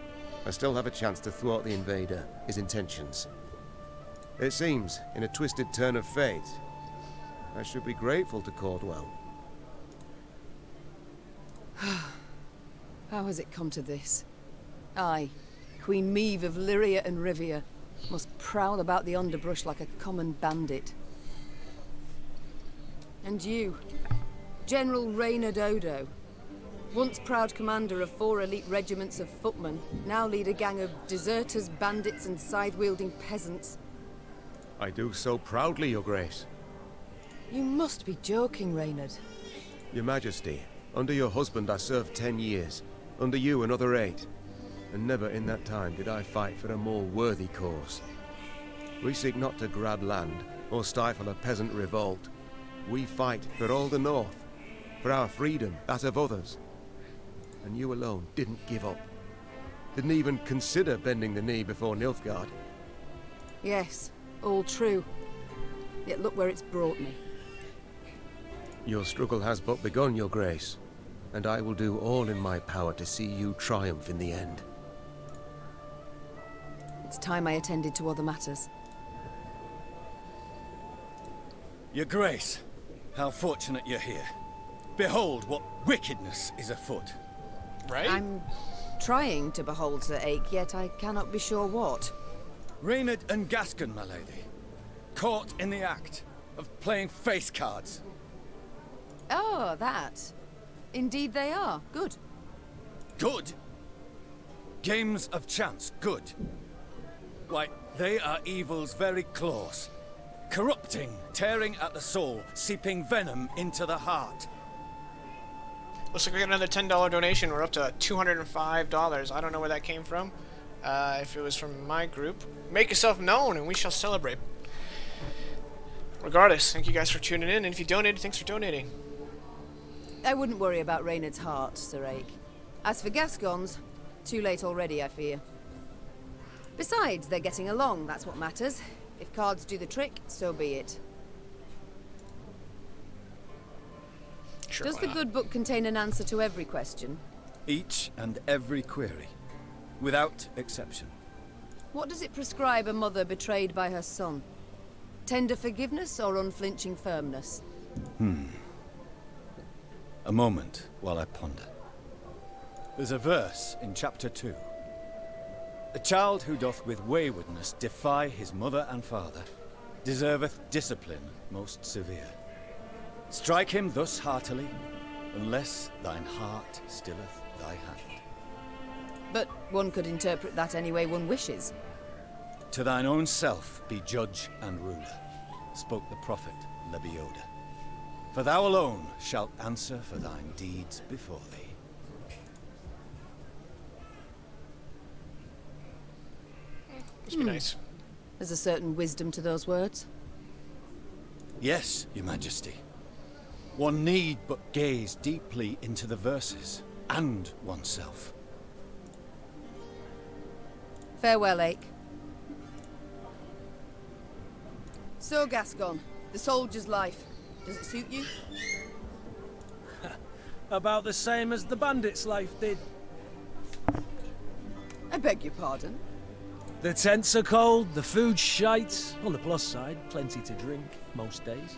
I still have a chance to thwart the invader, his intentions. It seems, in a twisted turn of fate, I should be grateful to Caldwell. How has it come to this? I, Queen Meve of Lyria and Rivia, must prowl about the underbrush like a common bandit. And you, General Reynard Odo, once proud commander of 4 elite regiments of footmen, now lead a gang of deserters, bandits, and scythe-wielding peasants. I do so proudly, Your Grace. You must be joking, Reynard. Your Majesty, under your husband I served 10 years, under you another 8. And never in that time did I fight for a more worthy cause. We seek not to grab land, or stifle a peasant revolt. We fight for all the North, for our freedom, that of others. And you alone didn't give up. Didn't even consider bending the knee before Nilfgaard. Yes, all true. Yet look where it's brought me. Your struggle has but begun, Your Grace, and I will do all in my power to see you triumph in the end. It's time I attended to other matters. Your Grace, how fortunate you're here. Behold what wickedness is afoot. Right? I'm trying to behold Sir Ake, yet I cannot be sure what. Reynard and Gascon, my lady. Caught in the act of playing face cards. Oh, that. Indeed they are. Good. Good? Games of chance, good. Why, they are evil's very claws. Corrupting, tearing at the soul, seeping venom into the heart. Looks like we got another $10 donation. We're up to $205. I don't know where that came from. If it was from my group. Make yourself known and we shall celebrate. Regardless, thank you guys for tuning in. And if you donated, thanks for donating. I wouldn't worry about Reynard's heart, Sir Ake. As for Gascon's, too late already, I fear. Besides, they're getting along, that's what matters. If cards do the trick, so be it. Sure, Does the good book contain an answer to every question? Each and every query. Without exception. What does it prescribe a mother betrayed by her son? Tender forgiveness or unflinching firmness? A moment while I ponder. There's a verse in chapter 2. A child who doth with waywardness defy his mother and father deserveth discipline most severe. Strike him thus heartily, unless thine heart stilleth thy hand. But one could interpret that any way one wishes. To thine own self be judge and ruler, spoke the prophet Lebioda. For thou alone shalt answer for thine deeds before thee. Must be nice. There's a certain wisdom to those words. Yes, your majesty. One need but gaze deeply into the verses, and oneself. Farewell, Ake. So, Gascon, the soldier's life. Does it suit you? About the same as the bandit's life did. I beg your pardon? The tents are cold, the food's shite. On the plus side, plenty to drink, most days.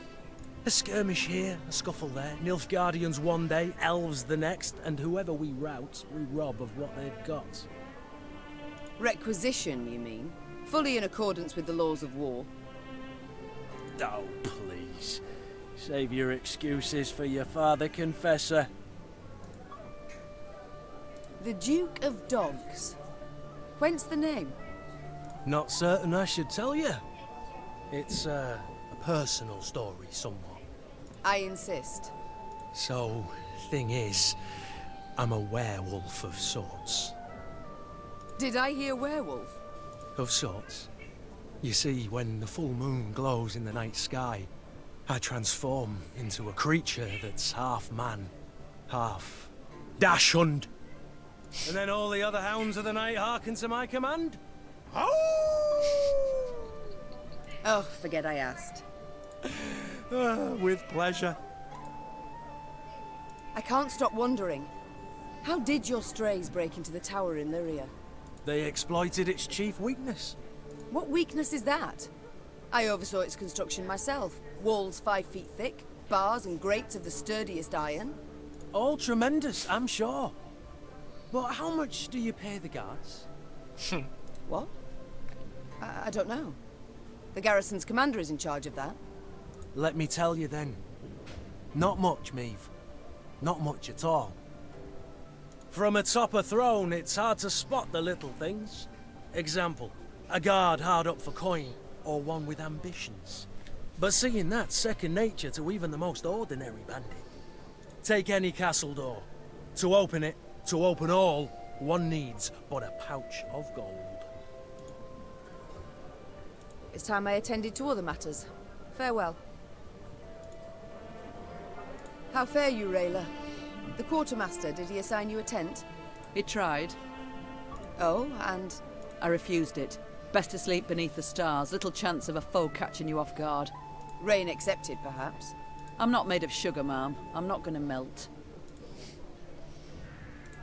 A skirmish here, a scuffle there. Nilfgaardians one day, elves the next, and whoever we rout, we rob of what they've got. Requisition, you mean? Fully in accordance with the laws of war. Oh, please. Save your excuses for your father confessor. The Duke of Dogs. Whence the name? Not certain I should tell you. It's a personal story, somewhat. I insist. So, thing is, I'm a werewolf of sorts. Did I hear werewolf? Of sorts. You see, when the full moon glows in the night sky, I transform into a creature that's half man, half dachshund. And then all the other hounds of the night hearken to my command. Oh, forget I asked. With pleasure. I can't stop wondering. How did your strays break into the tower in Lyria? They exploited its chief weakness. What weakness is that? I oversaw its construction myself. Walls 5 feet thick, bars and grates of the sturdiest iron. All tremendous, I'm sure. But how much do you pay the guards? What? I don't know. The garrison's commander is in charge of that. Let me tell you then. Not much, Meave. Not much at all. From atop a throne, it's hard to spot the little things. Example, a guard hard up for coin, or one with ambitions. But seeing that's second nature to even the most ordinary bandit. Take any castle door. To open it, to open all, one needs but a pouch of gold. It's time I attended to other matters. Farewell. How fare you, Rayla? The quartermaster, did he assign you a tent? He tried. Oh, and? I refused it. Best to sleep beneath the stars. Little chance of a foe catching you off guard. Rain accepted, perhaps. I'm not made of sugar, ma'am. I'm not gonna melt.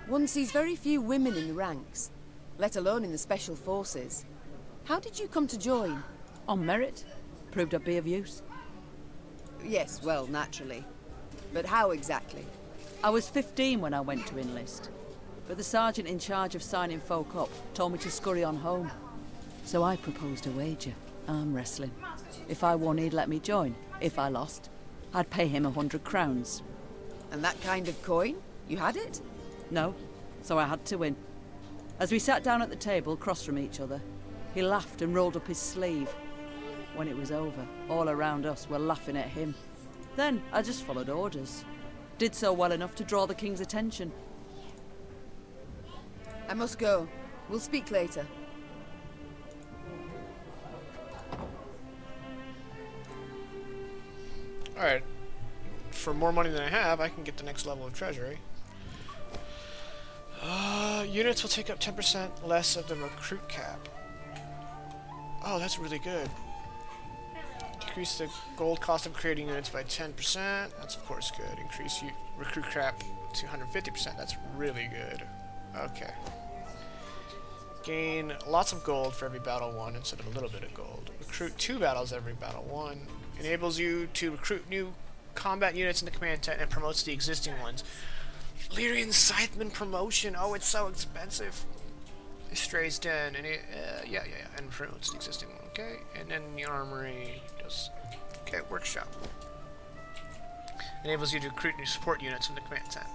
One sees very few women in the ranks, let alone in the special forces. How did you come to join? On merit. Proved I'd be of use. Yes, well, naturally. But how exactly? I was 15 when I went to enlist. But the sergeant in charge of signing folk up told me to scurry on home. So I proposed a wager. Arm wrestling. If I won, he'd let me join. If I lost, I'd pay him 100 crowns. And that kind of coin? You had it? No, so I had to win. As we sat down at the table, across from each other, he laughed and rolled up his sleeve. When it was over, all around us were laughing at him. Then I just followed orders. Did so well enough to draw the king's attention. I must go. We'll speak later. Alright. For more money than I have, I can get the next level of treasury. Units will take up 10% less of the recruit cap. Oh, that's really good. Decrease the gold cost of creating units by 10%. That's of course good. Increase recruit cap to 150%. That's really good. Okay. Gain lots of gold for every battle won instead of a little bit of gold. Recruit 2 battles every battle won. Enables you to recruit new combat units in the command tent and promotes the existing ones. Lyrian Scytheman promotion. Oh, it's so expensive. Strays Den and and promotes the existing one. Okay, and then the armory does. Okay, workshop. Enables you to recruit new support units from the command center.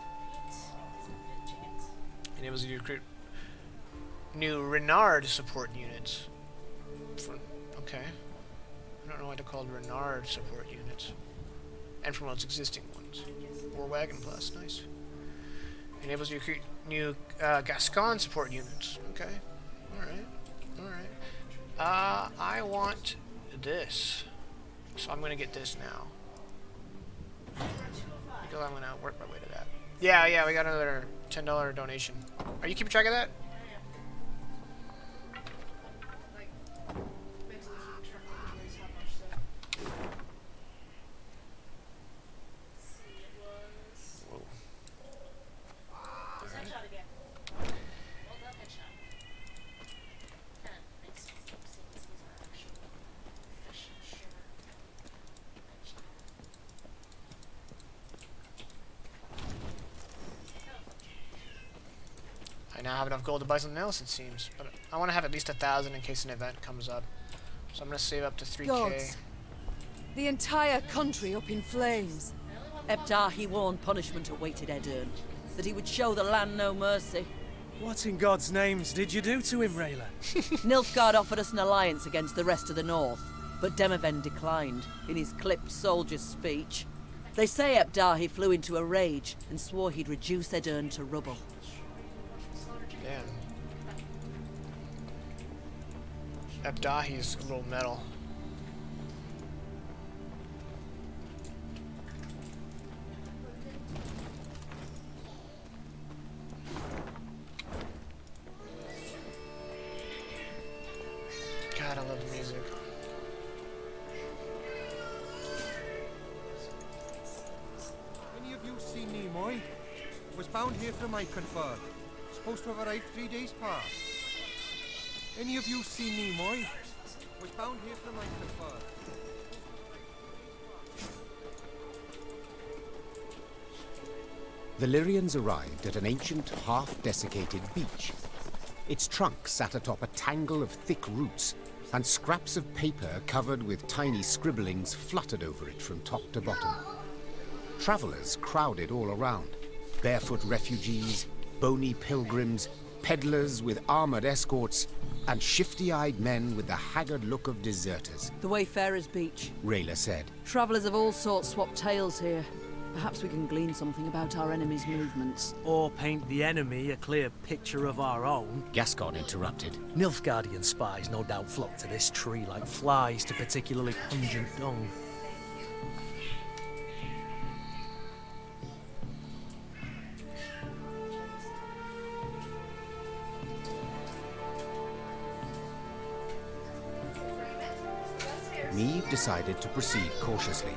Enables you to recruit new Renard support units. Okay. I don't know why they're called Renard support units. And promotes existing ones. War Wagon Plus, nice. Enables you to recruit new Gascon support units. Okay. Alright. Alright. I want this. So I'm gonna get this now. Because I'm gonna work my way to that. Yeah, we got another $10 donation. Are you keeping track of that? I now have enough gold to buy something else, it seems. But I want to have at least 1,000 in case an event comes up. So I'm going to save up to 3k. Gods. The entire country up in flames. Ebdahi warned punishment awaited Edern, that he would show the land no mercy. What in God's names did you do to him, Rayla? Nilfgaard offered us an alliance against the rest of the north, but Demoven declined in his clipped soldier's speech. They say Ebdahi flew into a rage and swore he'd reduce Edern to rubble. Damn. Ebdahi's a little metal. God, I love the music. Any of you seen Nimoy? Was bound here from Iconford. Supposed to have arrived 3 days past. Any of you seen Nimoy? Was bound here from Iconford. The Lyrians arrived at an ancient, half-desiccated beach. Its trunk sat atop a tangle of thick roots, and scraps of paper covered with tiny scribblings fluttered over it from top to bottom. Travelers crowded all around. Barefoot refugees, bony pilgrims, peddlers with armored escorts, and shifty-eyed men with the haggard look of deserters. The Wayfarer's Beach, Rayla said. Travellers of all sorts swap tales here. Perhaps we can glean something about our enemy's movements. Or paint the enemy a clear picture of our own. Gascon interrupted. Nilfgaardian spies no doubt flock to this tree like flies to particularly pungent dung. Neve decided to proceed cautiously.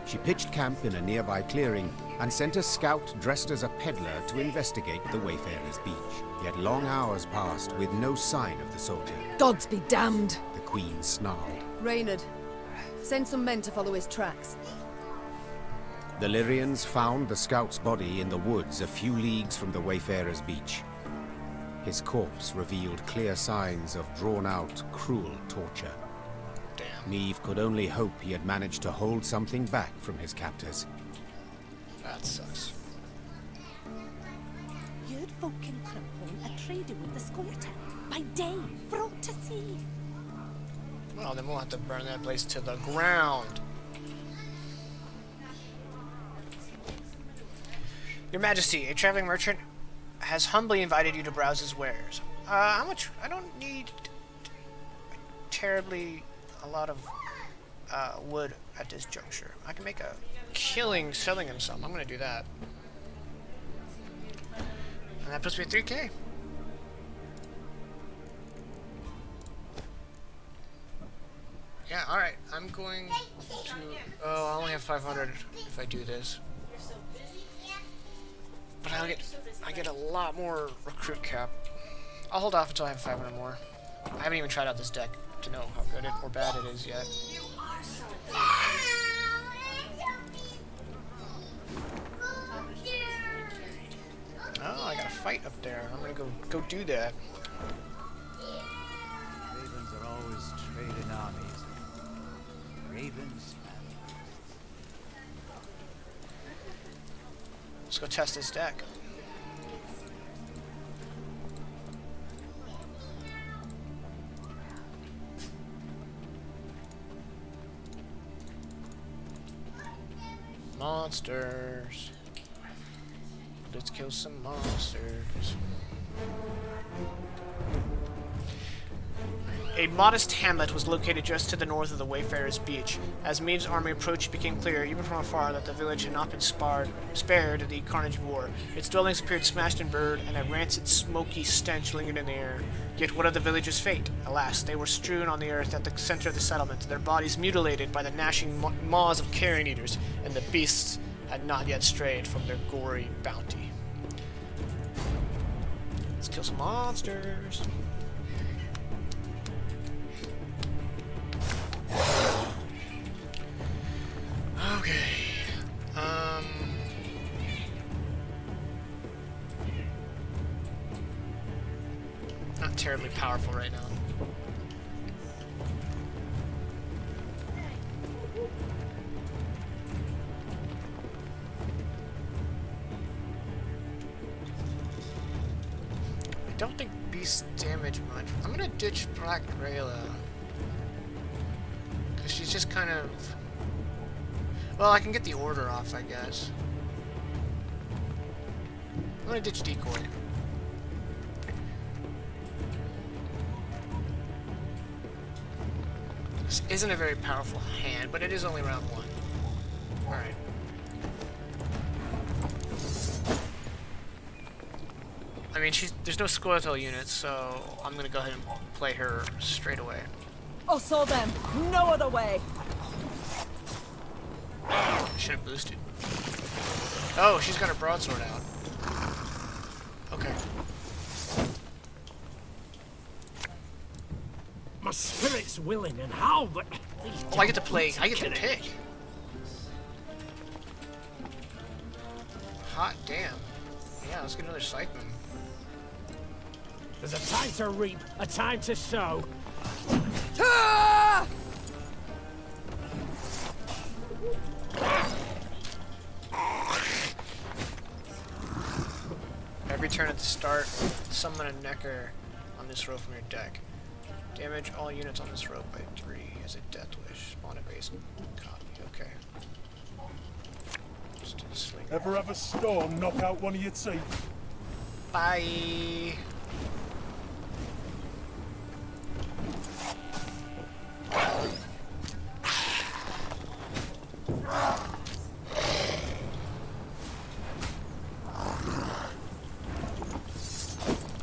She pitched camp in a nearby clearing and sent a scout dressed as a peddler to investigate the Wayfarer's Beach. Yet long hours passed with no sign of the soldier. Gods be damned! The Queen snarled. Reynard, send some men to follow his tracks. The Lyrians found the scout's body in the woods a few leagues from the Wayfarer's Beach. His corpse revealed clear signs of drawn-out, cruel torture. Neve could only hope he had managed to hold something back from his captors. That sucks. You'd folk in Crimple a trading with the Squatter by day for all to see. Well, then we'll have to burn that place to the ground. Your Majesty, a traveling merchant has humbly invited you to browse his wares. How much? I don't need terribly a lot of wood at this juncture. I can make a killing selling him some. I'm gonna do that. And that puts me at 3k. Yeah, alright. I'm going to... Oh, I only have 500 if I do this. But I get a lot more recruit cap. I'll hold off until I have 500 more. I haven't even tried out this deck to know how good or bad it is yet. Oh, I got a fight up there. I'm gonna go do that. Ravens are always trading armies. Ravens go test this deck. Monsters. Let's kill some monsters. A modest hamlet was located just to the north of the Wayfarer's Beach. As Maeve's army approached, it became clear, even from afar, that the village had not been spared the carnage of war. Its dwellings appeared smashed and burned, and a rancid, smoky stench lingered in the air. Yet what of the village's fate? Alas, they were strewn on the earth at the center of the settlement, their bodies mutilated by the gnashing maws of carrion eaters, and the beasts had not yet strayed from their gory bounty. Let's kill some monsters. Okay. Not terribly powerful right now. I don't think beasts damage much. I'm gonna ditch Black Rayla. Because she's just kind of... Well, I can get the order off, I guess. I'm gonna ditch Decoy. This isn't a very powerful hand, but it is only round 1. Alright. I mean, there's no Squirtle units, so I'm gonna go ahead and play her straight away. Us or them, no other way. Should have boosted. Oh, she's got her broadsword out. Okay. My spirit's willing and how, but... Oh, I get to play. I get to pick. Hot damn. Yeah, let's get another Scytheman. There's a time to reap, a time to sow. Ah! Every turn at the start, summon a Necker on this row from your deck. Damage all units on this row by 3 as a death wish. Spawn a base copy. Okay. Just do the sling. Ever have a storm knock out one of your teeth? Bye.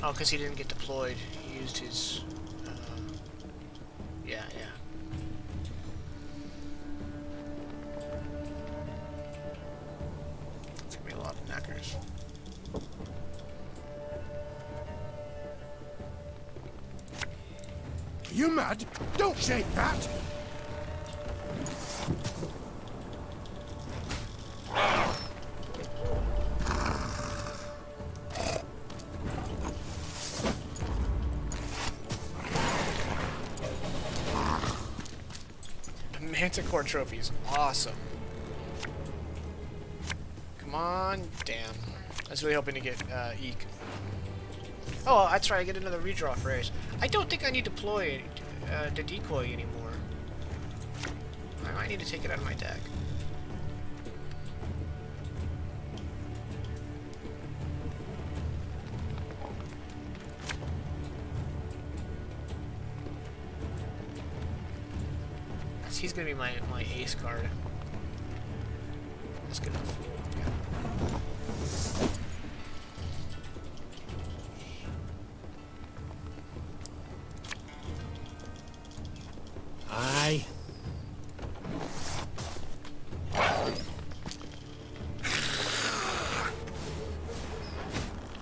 Oh, because he didn't get deployed. He used his... yeah. It's gonna be a lot of knackers. You mad? Don't shake that! Manticore trophy is awesome. Come on, damn. I was really hoping to get Eek. Oh, that's right, I get another redraw phrase. I don't think I need to deploy the Decoy anymore. I might need to take it out of my deck. He's gonna be my ace card. That's good enough. Aye.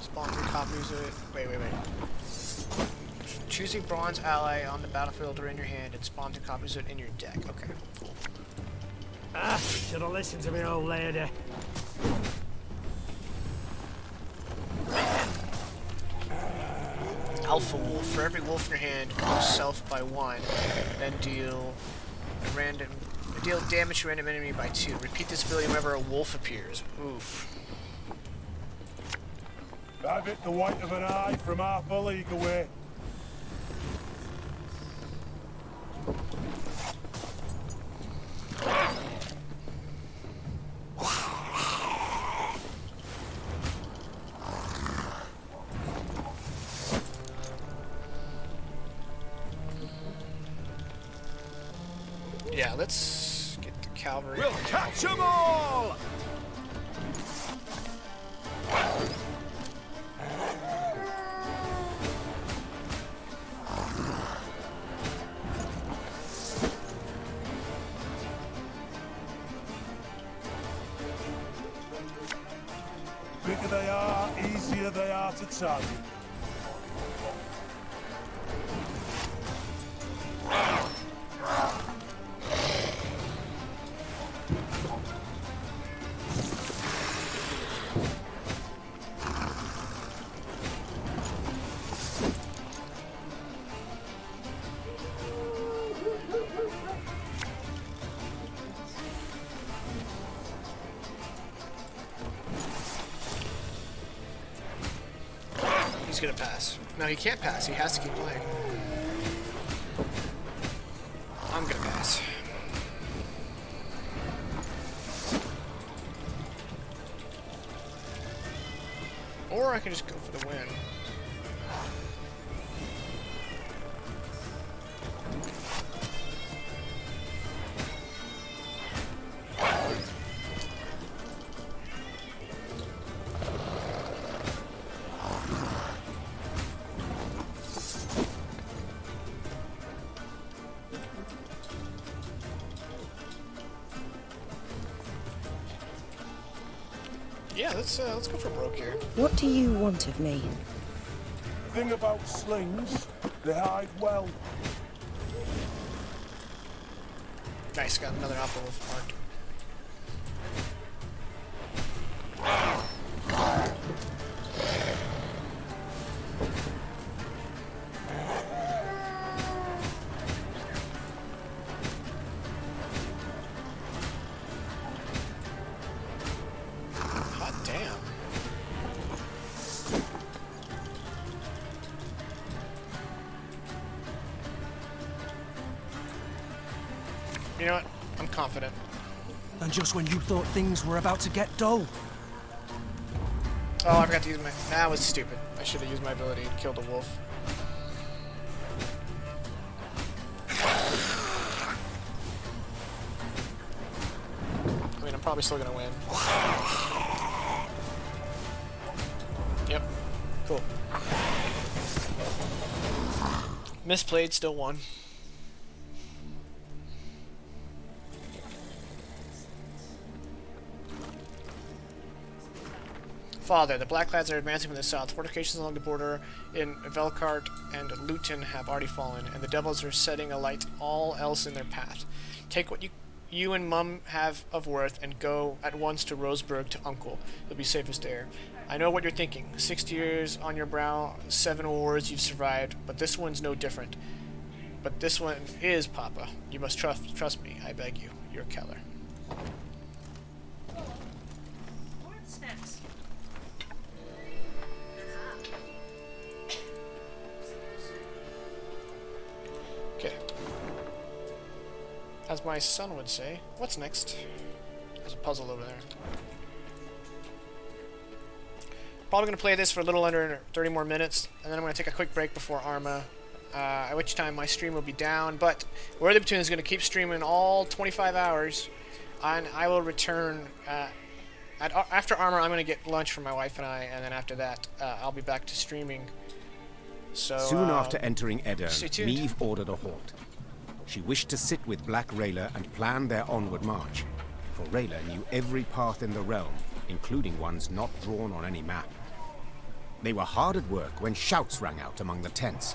Spawn 3 copies of it. Wait. Choose a bronze ally on the battlefield or in your hand and spawn 2 copies of it in your deck. Okay, cool. Ah, should have listened to me old lady. Alpha Wolf. For every wolf in your hand, go self by 1, then deal damage to random enemy by 2. Repeat this ability whenever a wolf appears. Oof. I've hit the white of an eye from half a league away. Yeah, let's get the cavalry. We'll catch 'em all! Bigger they are, easier they are to target. He's gonna pass. No, he can't pass. He has to keep playing. I'm gonna pass. Or I can just go for the win. Yeah, let's go for broke here. What do you want of me? Thing about slings, they hide well. Nice, got another apple wolf marked. Hot damn. You know what? I'm confident. And just when you thought things were about to get dull. Oh, I forgot to use my... That was stupid. I should have used my ability to kill the wolf. I mean, I'm probably still gonna win. Yep. Cool. Misplayed, still won. Father, the Blackclads are advancing from the south. Fortifications along the border in Velkart and Luton have already fallen, and the devils are setting alight all else in their path. Take what you and Mum have of worth and go at once to Roseburg to Uncle. You'll be safest there. I know what you're thinking. 60 years on your brow, 7 wars you've survived, but this one's no different. But this one is, Papa. You must trust me, I beg you. You're Keller. What's next? Okay. As my son would say, what's next? There's a puzzle over there. Probably going to play this for a little under 30 more minutes, and then I'm going to take a quick break before Arma, at which time my stream will be down, but Worthy Platoon is going to keep streaming all 25 hours, and I will return, after Arma I'm going to get lunch for my wife and I, and then after that, I'll be back to streaming. So, soon after entering Edirne, stay tuned. Meve ordered a halt. She wished to sit with Black Rayla and plan their onward march, for Rayla knew every path in the realm, including ones not drawn on any map. They were hard at work when shouts rang out among the tents.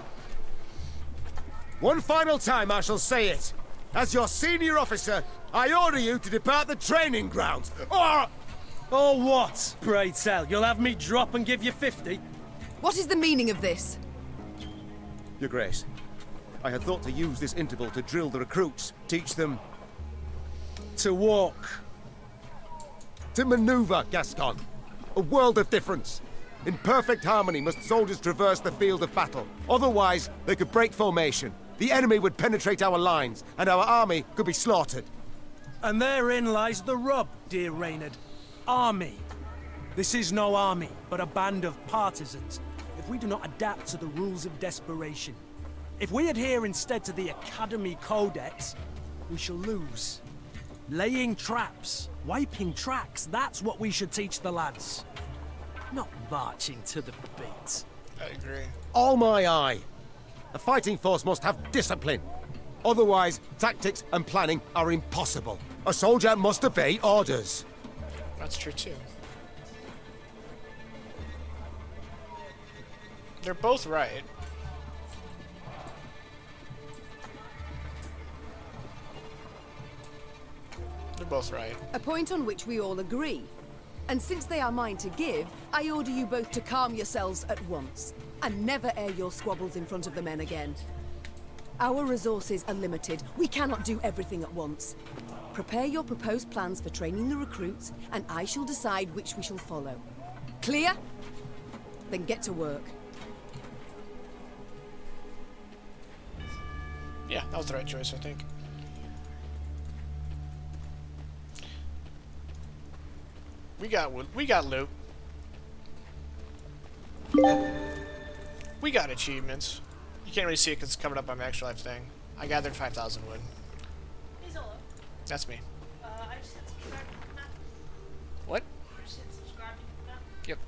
One final time I shall say it. As your senior officer, I order you to depart the training grounds, or... Or what? Pray tell, you'll have me drop and give you 50? What is the meaning of this? Your Grace, I had thought to use this interval to drill the recruits, teach them... To walk. To maneuver, Gascon. A world of difference. In perfect harmony must soldiers traverse the field of battle. Otherwise, they could break formation. The enemy would penetrate our lines, and our army could be slaughtered. And therein lies the rub, dear Reynard. Army. This is no army, but a band of partisans. If we do not adapt to the rules of desperation, if we adhere instead to the Academy Codex, we shall lose. Laying traps, wiping tracks, that's what we should teach the lads. Not marching to the beat. I agree. All my eye. A fighting force must have discipline. Otherwise, tactics and planning are impossible. A soldier must obey orders. That's true too. They're both right. They're both right. A point on which we all agree. And since they are mine to give, I order you both to calm yourselves at once, and never air your squabbles in front of the men again. Our resources are limited. We cannot do everything at once. Prepare your proposed plans for training the recruits, and I shall decide which we shall follow. Clear? Then get to work. Yeah, that was the right choice, I think. We got loot. We got achievements. You can't really see it because it's covered up by my extra life thing. I gathered 5,000 wood. That's me. What? Yep.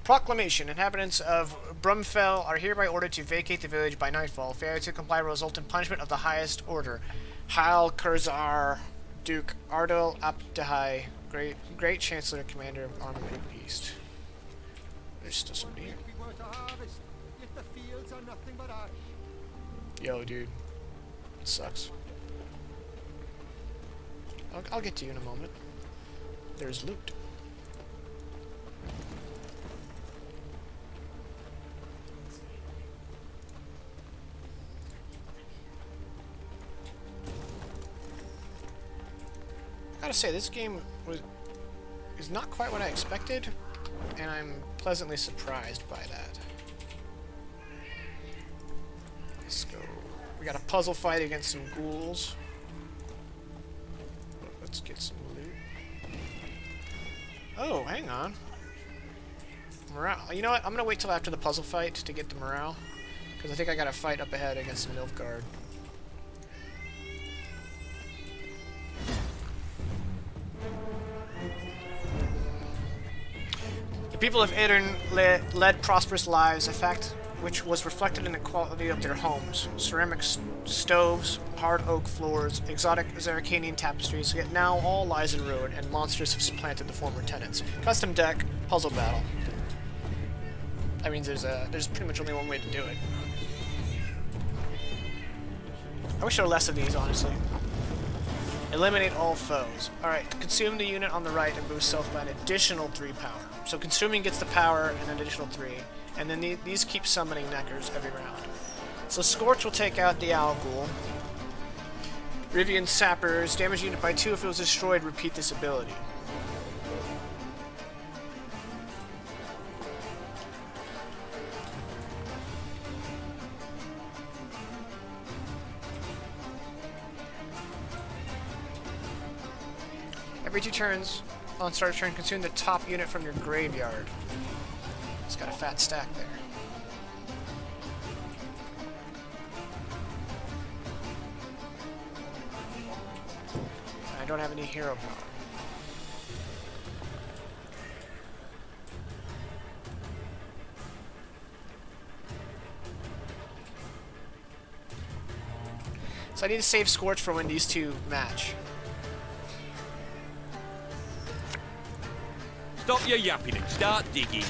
Proclamation. Inhabitants of Brumfell are hereby ordered to vacate the village by nightfall. Failure to comply will result in punishment of the highest order. Hal Kurzar, Duke Ardal Abdahai, Great Chancellor, Commander of Army of East. There's still somebody here. Yo, dude. It sucks. I'll get to you in a moment. There's loot. I gotta say, this game is not quite what I expected, and I'm pleasantly surprised by that. Let's go. We got a puzzle fight against some ghouls. Let's get some loot. Oh, hang on. Morale. You know what? I'm gonna wait till after the puzzle fight to get the morale, because I think I got a fight up ahead against some Nilfgaard. The people of Aedirn led prosperous lives, a fact which was reflected in the quality of their homes. Ceramic stoves, hard oak floors, exotic Zarkanian tapestries, yet now all lies in ruin, and monsters have supplanted the former tenants. Custom deck, puzzle battle. That means there's pretty much only one way to do it. I wish there were less of these, honestly. Eliminate all foes. Alright, consume the unit on the right and boost self by an additional 3 power. So consuming gets the power and an additional 3, and then these keep summoning Neckers every round. So Scorch will take out the Owl Ghoul. Rivian Sappers, damage unit by 2 if it was destroyed, repeat this ability. Every 2 turns, on start of turn, consume the top unit from your graveyard. It's got a fat stack there. I don't have any hero power. So I need to save Scorch for when these two match. Stop your yapping and start digging.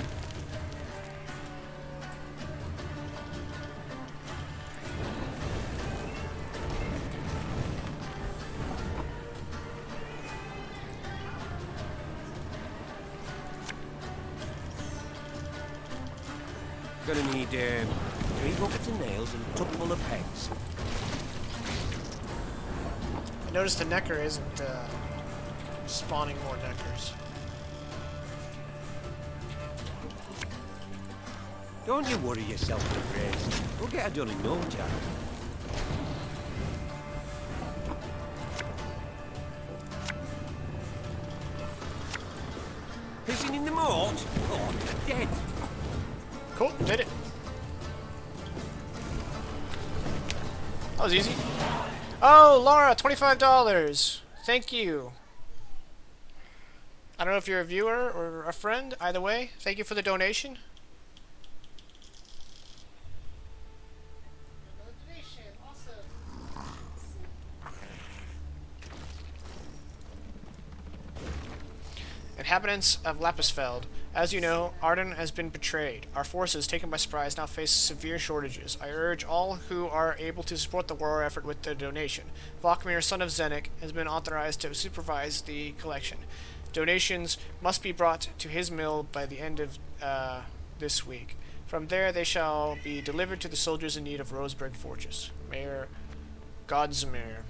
Gonna need 3 buckets of nails and a tub full of pegs. I noticed the Necker isn't spawning more Neckers. Don't you worry yourself, Grace. We'll get her done in no time. Pissing in the moat? Oh, you're dead. Cool, did it. That was easy. Oh, Laura, $25. Thank you. I don't know if you're a viewer or a friend. Either way, thank you for the donation. Inhabitants of Lapisfeld. As you know, Arden has been betrayed. Our forces, taken by surprise, now face severe shortages. I urge all who are able to support the war effort with their donation. Vokmir, son of Zenek, has been authorized to supervise the collection. Donations must be brought to his mill by the end of this week. From there, they shall be delivered to the soldiers in need of Roseburg Fortress. Mayor Godsmere.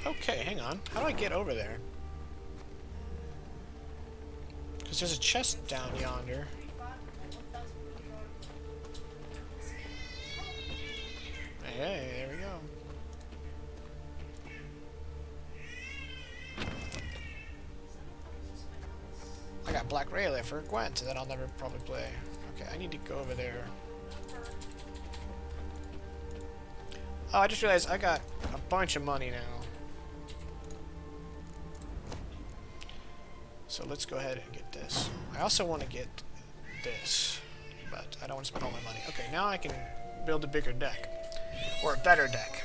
Okay, hang on. How do I get over there? Because there's a chest down yonder. Hey, there we go. I got Black Rayleigh for Gwent that I'll never probably play. Okay, I need to go over there. Oh, I just realized I got a bunch of money now. So let's go ahead and get this. I also want to get this, but I don't want to spend all my money. Okay, now I can build a bigger deck. Or a better deck.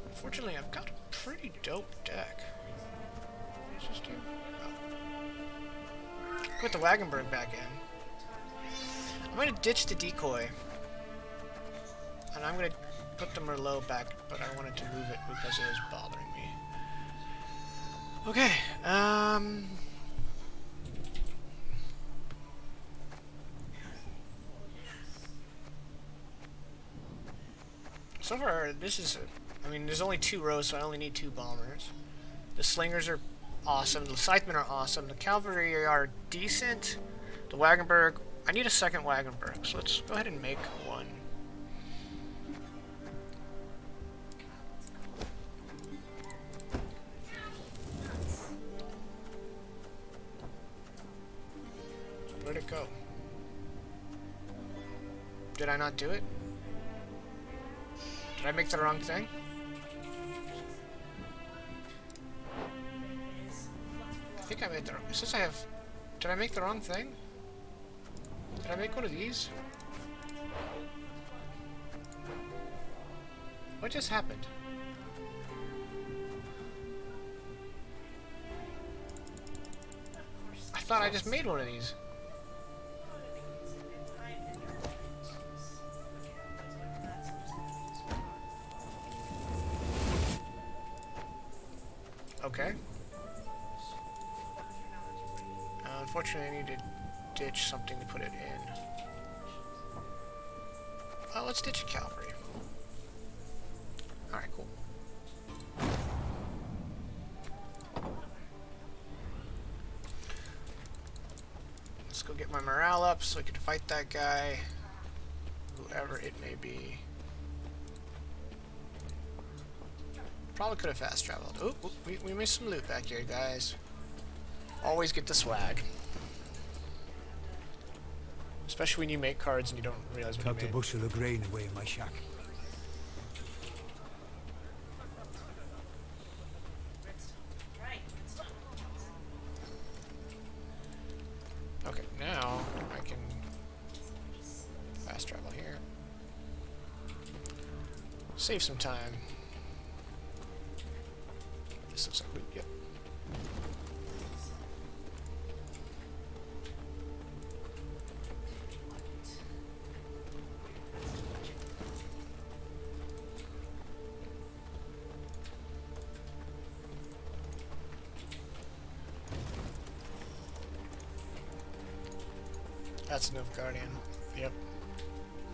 Unfortunately, I've got a pretty dope deck. What does this do? Oh. Put the Wagenberg back in. I'm going to ditch the decoy. And I'm going to put the Merlot back, but I wanted to move it because it was bothering me. Okay, so far, this is, I mean, there's only 2 rows, so I only need 2 bombers. The slingers are awesome, the scythmen are awesome, the cavalry are decent, the Wagenberg, I need a second Wagenberg, so let's go ahead and make one. Where'd it go? Did I not do it? Did I make the wrong thing? I think I made the wrong... It says I have... Did I make the wrong thing? Did I make one of these? What just happened? I thought I just made one of these. Okay. Unfortunately, I need to ditch something to put it in. Well, let's ditch a cavalry. Alright, cool. Let's go get my morale up so I can fight that guy. Whoever it may be. Probably could have fast traveled. Oop, we missed some loot back here, guys. Always get the swag. Especially when you make cards and you don't realize what you Tucked a made. bushel of grain away in my shack. Okay, now I can fast travel here. Save some time. This looks like loot, yep. That's Nilfgaardian. Yep.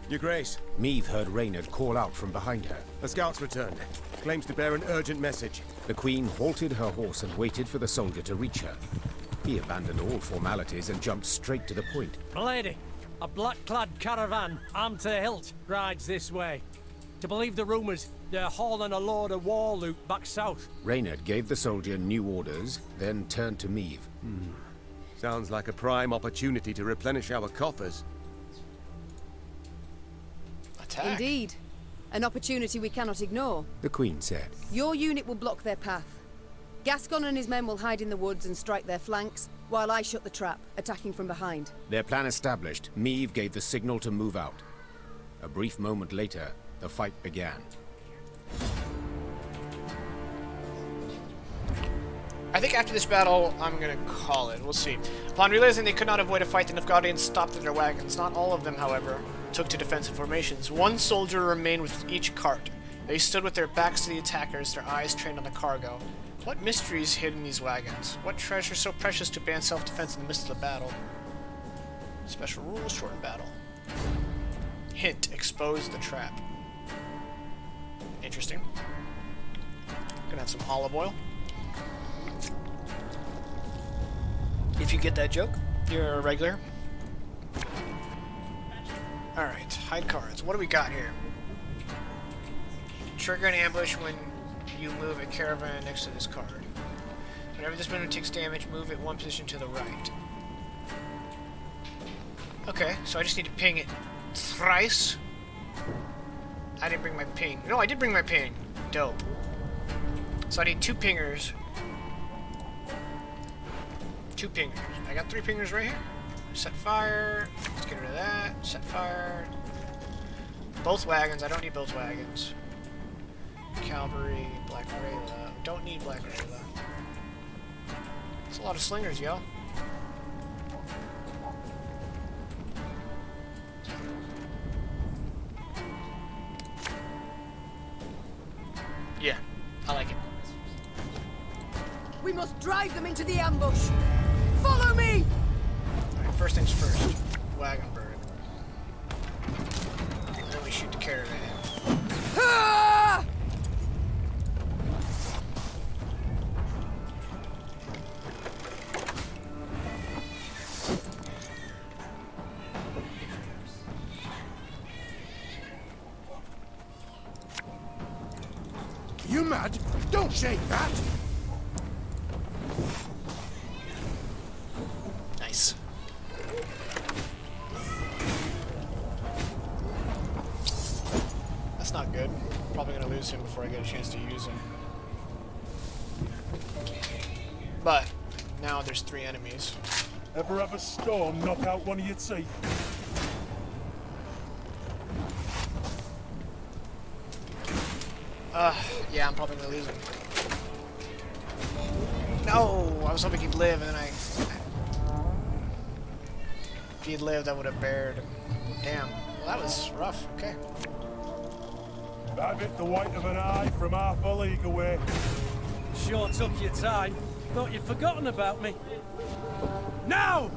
Your Grace. Meave heard Reynard call out from behind her. A scout's returned. Claims to bear an urgent message. The Queen halted her horse and waited for the soldier to reach her. He abandoned all formalities and jumped straight to the point. Milady, a black-clad caravan, armed to the hilt, rides this way. To believe the rumours, they're hauling a load of war loot back south. Reynard gave the soldier new orders, then turned to Meave. Sounds like a prime opportunity to replenish our coffers. Attack. Indeed. An opportunity we cannot ignore. The Queen said. Your unit will block their path. Gascon and his men will hide in the woods and strike their flanks, while I shut the trap, attacking from behind. Their plan established, Meave gave the signal to move out. A brief moment later, the fight began. I think after this battle, I'm gonna call it. We'll see. Upon realizing they could not avoid a fight, the Nilfgaardians stopped in their wagons. Not all of them, however, took to defensive formations. One soldier remained with each cart. They stood with their backs to the attackers, their eyes trained on the cargo. What mysteries hid in these wagons? What treasure so precious to ban self-defense in the midst of the battle? Special rules, shorten battle. Hint, expose the trap. Interesting. Gonna have some olive oil. If you get that joke, you're a regular. Alright, hide cards. What do we got here? Trigger an ambush when you move a caravan next to this card. Whenever this window takes damage, move it one position to the right. Okay, so I just need to ping it thrice. I didn't bring my ping. No, I did bring my ping. Dope. So I need 2 pingers. 2 pingers. I got 3 pingers right here. Set fire. Let's get rid of that. Set fire. Both wagons. I don't need both wagons. Cavalry. Black Rayla. Don't need Black Rayla. That's a lot of slingers, yo. Yeah, I like it. We must drive them into the ambush. Follow me! Alright, first things first. Wagon bird. And then we shoot the caravan. Ah! You mad? Don't shake that! Nice. That's not good. Probably gonna lose him before I get a chance to use him. But now there's 3 enemies. Ever have a storm knock out one of your teeth? Yeah, I'm probably gonna lose him. No! I was hoping he'd live, and then if he'd lived, I would have bared him. Damn. Well, that was rough. Okay. That bit the white of an eye from half a league away. Sure took your time. Thought you'd forgotten about me. Now!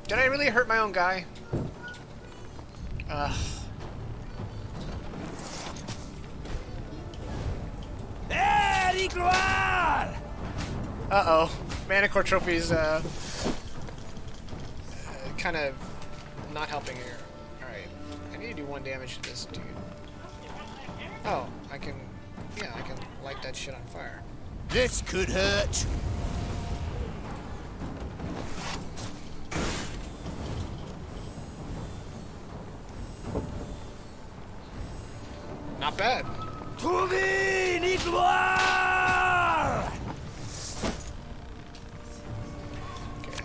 Did I really hurt my own guy? Uh-oh. Manicore Trophy's, kind of not helping here. Alright. I need to do 1 damage to this dude. Oh, I can light that shit on fire. This could hurt. Not bad. Okay,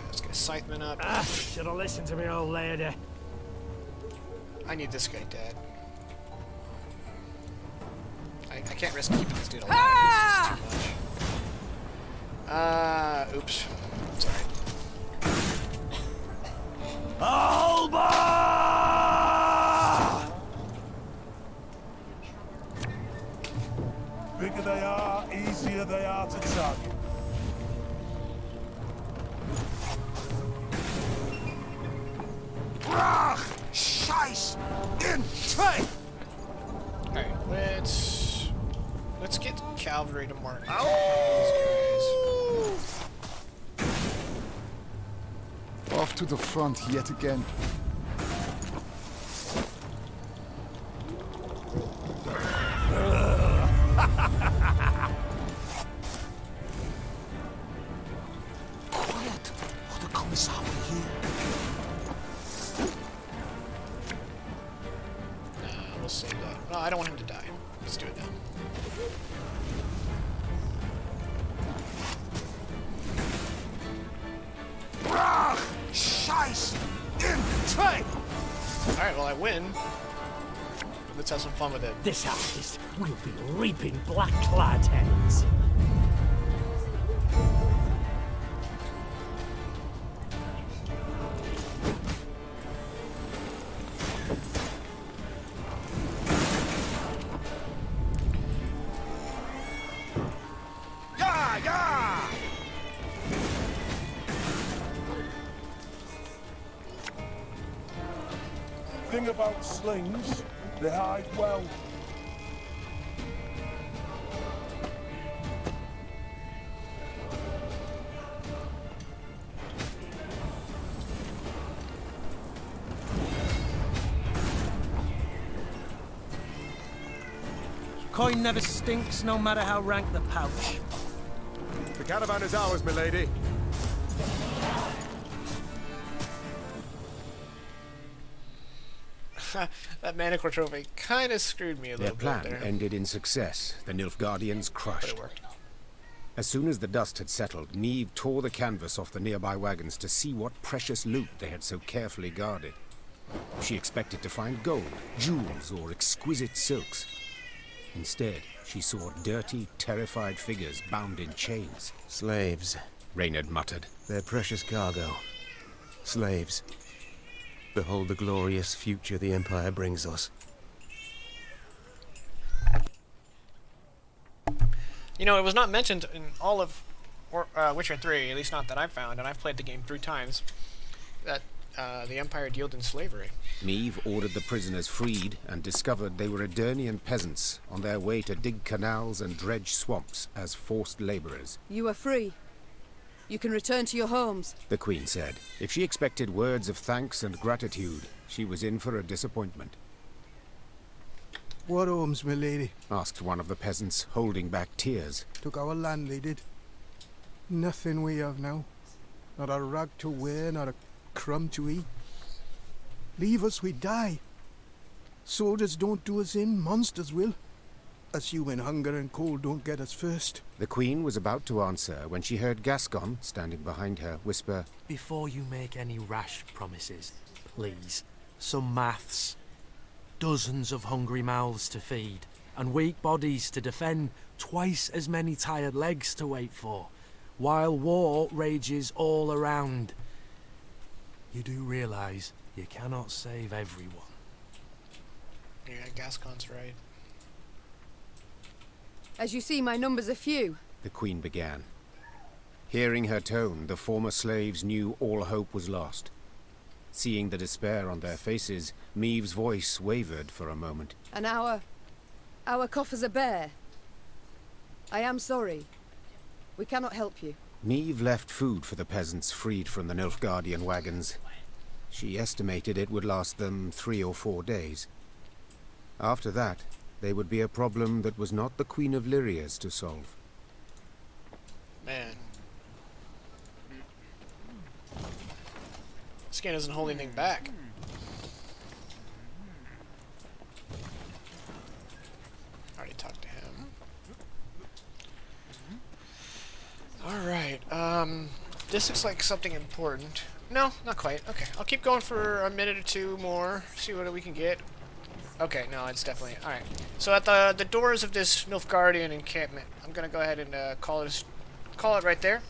let's get a Scytheman up. Should have listened to me, old lady. I need this guy dead. I can't risk keeping this dude alive. This is too much. Oops. Sorry. Alba! Bigger they are, easier they are to target. Rach! Scheiß! In train! Alright, let's get cavalry to mark these guys. Off to the front yet again. Quiet, or the commissar will hear. We'll save that. No, I don't want him to die. Let's do it now. Rach! Scheiß! In train! Alright, well I win. Let's have some fun with it. This harvest will be reaping black-clad heads. Yeah, yeah! Thing about slings, they hide well. Coin never stinks, no matter how rank the pouch. The caravan is ours, milady. That Manticore trophy kind of screwed me a Their little plan bit there. ended in success, the Nilfgaardians crushed. As soon as the dust had settled, Niamh tore the canvas off the nearby wagons to see what precious loot they had so carefully guarded. She expected to find gold, jewels, or exquisite silks. Instead, she saw dirty, terrified figures bound in chains. Slaves, Reynard muttered. Their precious cargo. Slaves. Behold the glorious future the Empire brings us. You know, it was not mentioned in all of Witcher 3, at least not that I've found, and I've played the game 3 times, that the Empire dealt in slavery. Niamh ordered the prisoners freed and discovered they were Edirnian peasants on their way to dig canals and dredge swamps as forced laborers. You are free. You can return to your homes. The Queen said. If she expected words of thanks and gratitude, she was in for a disappointment. What homes, my lady? Asked one of the peasants, holding back tears. Took our land, they did. Nothing we have now. Not a rag to wear, not a crumb to eat. Leave us, we die. Soldiers don't do us in, monsters will. Us human hunger and cold don't get us first. The Queen was about to answer when she heard Gascon, standing behind her, whisper, Before you make any rash promises, please, some maths. Dozens of hungry mouths to feed, and weak bodies to defend, twice as many tired legs to wait for, while war rages all around. You do realize you cannot save everyone. Yeah, Gascon's right. As you see, my numbers are few. the Queen began. Hearing her tone, the former slaves knew all hope was lost. Seeing the despair on their faces, Niamh's voice wavered for a moment. And our coffers are bare. I am sorry. We cannot help you. Niamh left food for the peasants freed from the Nilfgaardian wagons. She estimated it would last them 3 or 4 days. After that, they would be a problem that was not the Queen of Lyria's to solve. Man. This game doesn't hold anything back. Already talked to him. Alright, this looks like something important. No, not quite. Okay, I'll keep going for a minute or two more, see what we can get. Okay, no, it's definitely... Alright, so at the doors of this Nilfgaardian encampment, I'm gonna go ahead and call it right there.